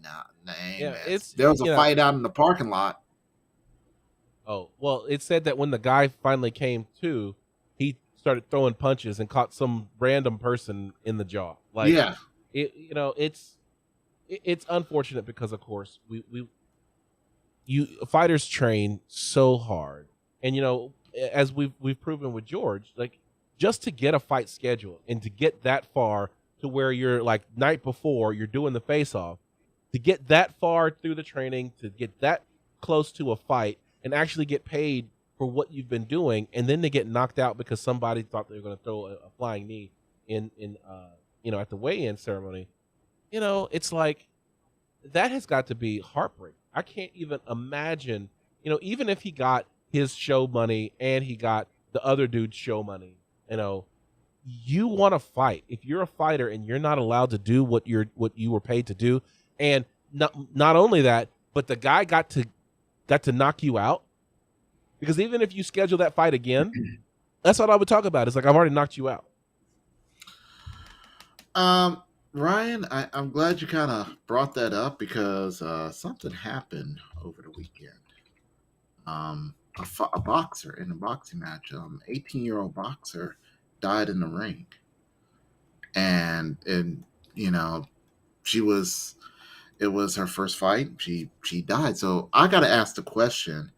there was a fight out in the parking lot. Oh, well, it said that when the guy finally came to, he started throwing punches and caught some random person in the jaw. Like, yeah, it's unfortunate because, of course, fighters train so hard, and as we've proven with George, like just to get a fight scheduled and to get that far to where you're like night before you're doing the face off, to get that far through the training, to get that close to a fight and actually get paid for what you've been doing, and then to get knocked out because somebody thought they were going to throw a flying knee in at the weigh-in ceremony. It's like that has got to be heartbreaking. I can't even imagine, even if he got his show money and he got the other dude's show money, you want to fight. If you're a fighter and you're not allowed to do what you were paid to do, and not only that, but the guy got to knock you out, because even if you schedule that fight again, that's what I would talk about. It's like, I've already knocked you out. Ryan, I'm glad you kind of brought that up because something happened over the weekend. A boxer in a boxing match, 18-year-old boxer died in the ring, and it was her first fight. She died. So I got to ask the question,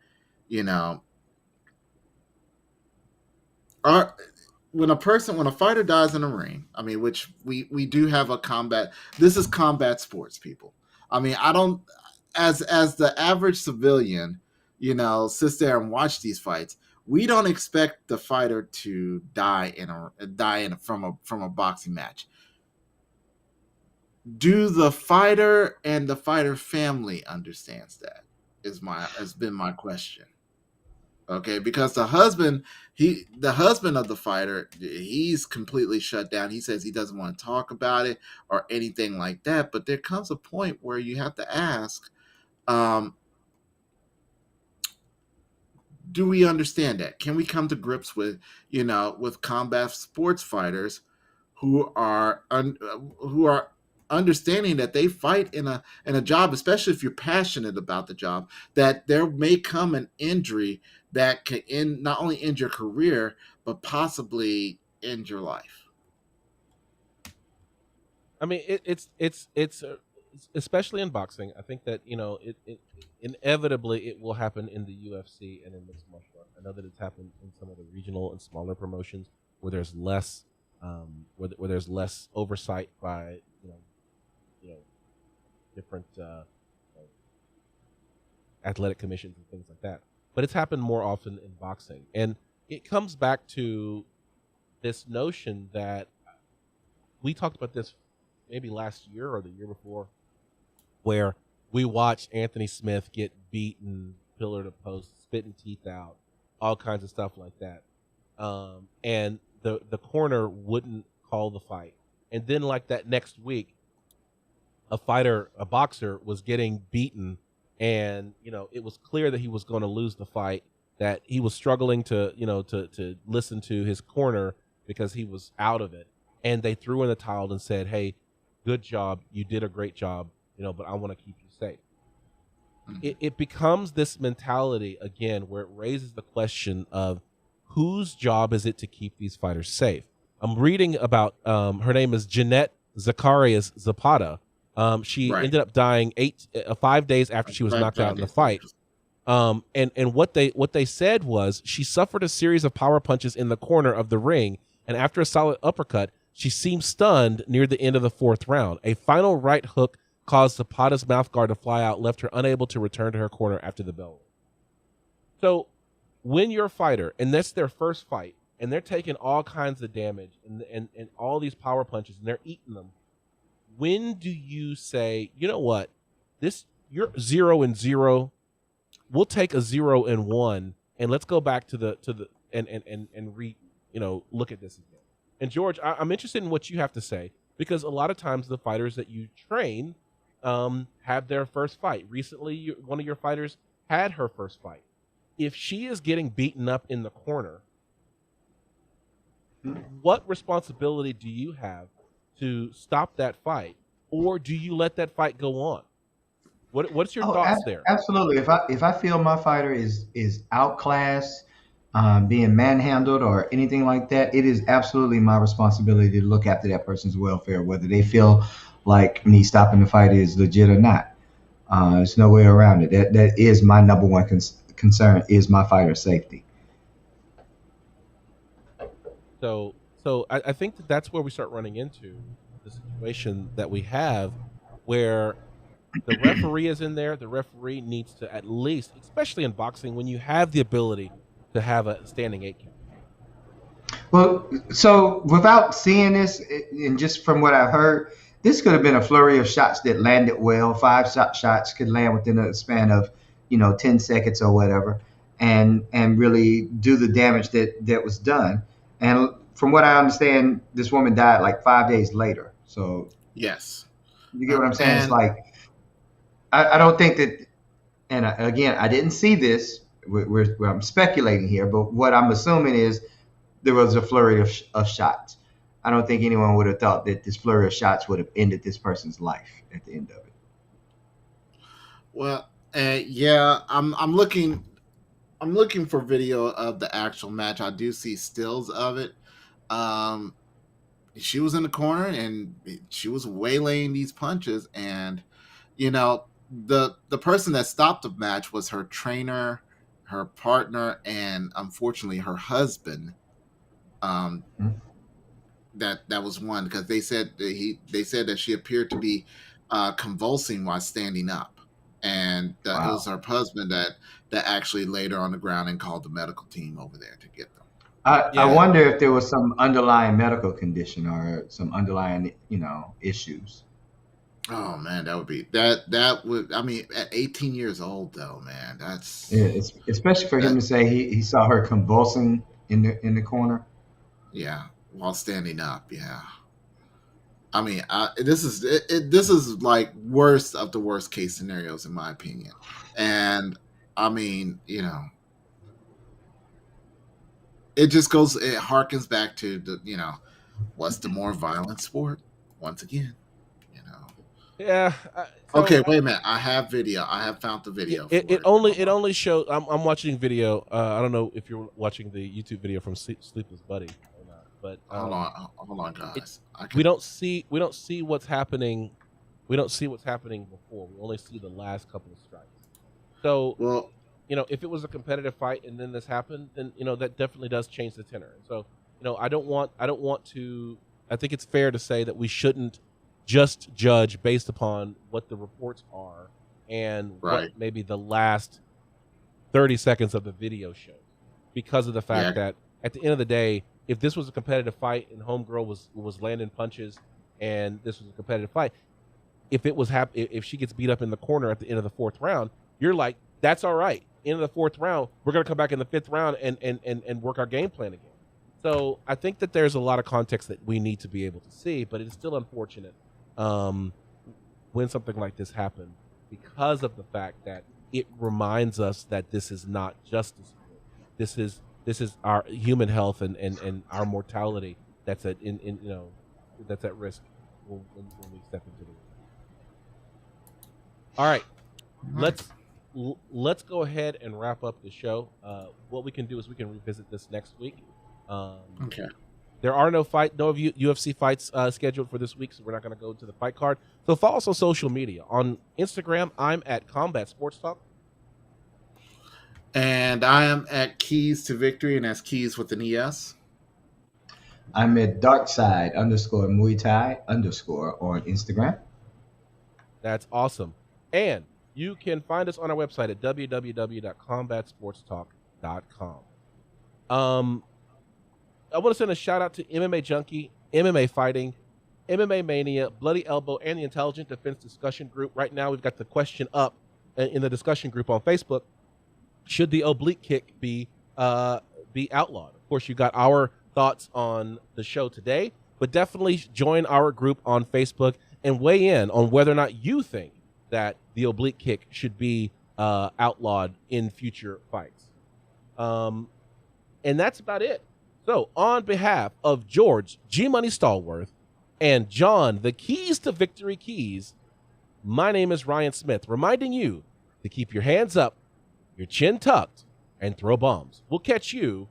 when a fighter dies in a ring, I mean, which we do have a combat. This is combat sports, people. I mean, I don't, as the average civilian, sits there and watch these fights. We don't expect the fighter to die from a boxing match. Do the fighter and the fighter family understands that? Has been my question. Okay, because the husband of the fighter, he's completely shut down. He says he doesn't want to talk about it or anything like that. But there comes a point where you have to ask, do we understand that? Can we come to grips with combat sports fighters who are understanding that they fight in a job, especially if you're passionate about the job, that there may come an injury that can not only end your career, but possibly end your life? I mean, it's especially in boxing. I think that it inevitably it will happen in the UFC and in mixed martial arts. I know that it's happened in some of the regional and smaller promotions where there's less where there's less oversight by different athletic commissions and things like that. But it's happened more often in boxing. And it comes back to this notion that we talked about this maybe last year or the year before, where we watched Anthony Smith get beaten pillar to post, spitting teeth out, all kinds of stuff like that. And the corner wouldn't call the fight. And then like that next week, a boxer was getting beaten, and it was clear that he was going to lose the fight, that he was struggling to, to listen to his corner because he was out of it. And they threw in the towel and said, hey, good job. You did a great job, but I want to keep you safe. It becomes this mentality again where it raises the question of whose job is it to keep these fighters safe? I'm reading about her name is Jeanette Zacharias Zapata. She ended up dying 5 days after she was knocked out in the fight. And what they said was she suffered a series of power punches in the corner of the ring, and after a solid uppercut, she seemed stunned near the end of the 4th round. A final right hook caused Zapata's mouthguard to fly out, left her unable to return to her corner after the bell. So when you're a fighter, and that's their first fight, and they're taking all kinds of damage and all these power punches, and they're eating them, when do you say, you know what, you're 0-0, we'll take a 0-1, and let's go back to the look at this again. And George, I'm interested in what you have to say, because a lot of times the fighters that you train have their first fight. Recently, one of your fighters had her first fight. If she is getting beaten up in the corner, what responsibility do you have to stop that fight, or do you let that fight go on? What's your thoughts there? Absolutely. If I feel my fighter is outclassed, being manhandled or anything like that, it is absolutely my responsibility to look after that person's welfare, whether they feel like me stopping the fight is legit or not. There's no way around it. That is my number one concern, is my fighter's safety. So I think that's where we start running into the situation that we have, where the referee is in there. The referee needs to, at least, especially in boxing, when you have the ability to have a standing 8 count. Well, so without seeing this, and just from what I've heard, this could have been a flurry of shots that landed well. 5 shots could land within a span of, 10 seconds or whatever, and really do the damage that was done. And from what I understand, this woman died like 5 days later. So yes, you get what I'm saying? It's like, I don't think that, and again, I didn't see this. I'm speculating here, but what I'm assuming is there was a flurry of shots. I don't think anyone would have thought that this flurry of shots would have ended this person's life at the end of it. Well, yeah, I'm looking for video of the actual match. I do see stills of it. She was in the corner and she was waylaying these punches, and the person that stopped the match was her trainer, her partner, and unfortunately her husband. That was one, because they said that she appeared to be convulsing while standing up, and it was her husband that actually laid her on the ground and called the medical team over there to get them. I wonder if there was some underlying medical condition or some underlying issues. Oh man, that would, I mean, at 18 years old though, man, that's it's especially for him to say he saw her convulsing in the corner. Yeah, while standing up. Yeah, I mean, this is like worst of the worst case scenarios in my opinion, and I mean, it just harkens back to the what's the more violent sport once again. Yeah. Okay, wait a minute. I have video. I have found the video. It only shows. I'm watching video. I don't know if you're watching the YouTube video from Sleepless Buddy or not, but hold on, guys. We don't see what's happening. We don't see what's happening before. We only see the last couple of strikes. So, well, if it was a competitive fight and then this happened, then that definitely does change the tenor. So, I don't want to. I think it's fair to say that we shouldn't just judge based upon what the reports are and what maybe the last 30 seconds of the video shows, because of the fact that at the end of the day, if this was a competitive fight and homegirl was landing punches and this was a competitive fight, if she gets beat up in the corner at the end of the 4th round, you're like, that's all right. End of the 4th round, we're going to come back in the 5th round and work our game plan again. So I think that there's a lot of context that we need to be able to see, but it's still unfortunate when something like this happened, because of the fact that it reminds us that this is not just a sport. this is our human health and our mortality that's that's at risk when we step into the ring. All right, let's go ahead and wrap up the show. What we can do is we can revisit this next week. Okay. There are no UFC fights scheduled for this week, so we're not going to go to the fight card. So follow us on social media. On Instagram, I'm at Combat Sports Talk. And I am at Keys to Victory, and that's Keys with an ES. I'm at Darkside_Muay Thai_ on Instagram. That's awesome. And you can find us on our website at www.combatsportstalk.com. I want to send a shout out to MMA Junkie, MMA Fighting, MMA Mania, Bloody Elbow, and the Intelligent Defense Discussion Group. Right now, we've got the question up in the discussion group on Facebook. Should the oblique kick be outlawed? Of course, you got our thoughts on the show today, but definitely join our group on Facebook and weigh in on whether or not you think that the oblique kick should be outlawed in future fights. And that's about it. So on behalf of George G Money Stallworth and John the Keys to Victory Keys, my name is Ryan Smith, reminding you to keep your hands up, your chin tucked, and throw bombs. We'll catch you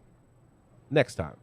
next time.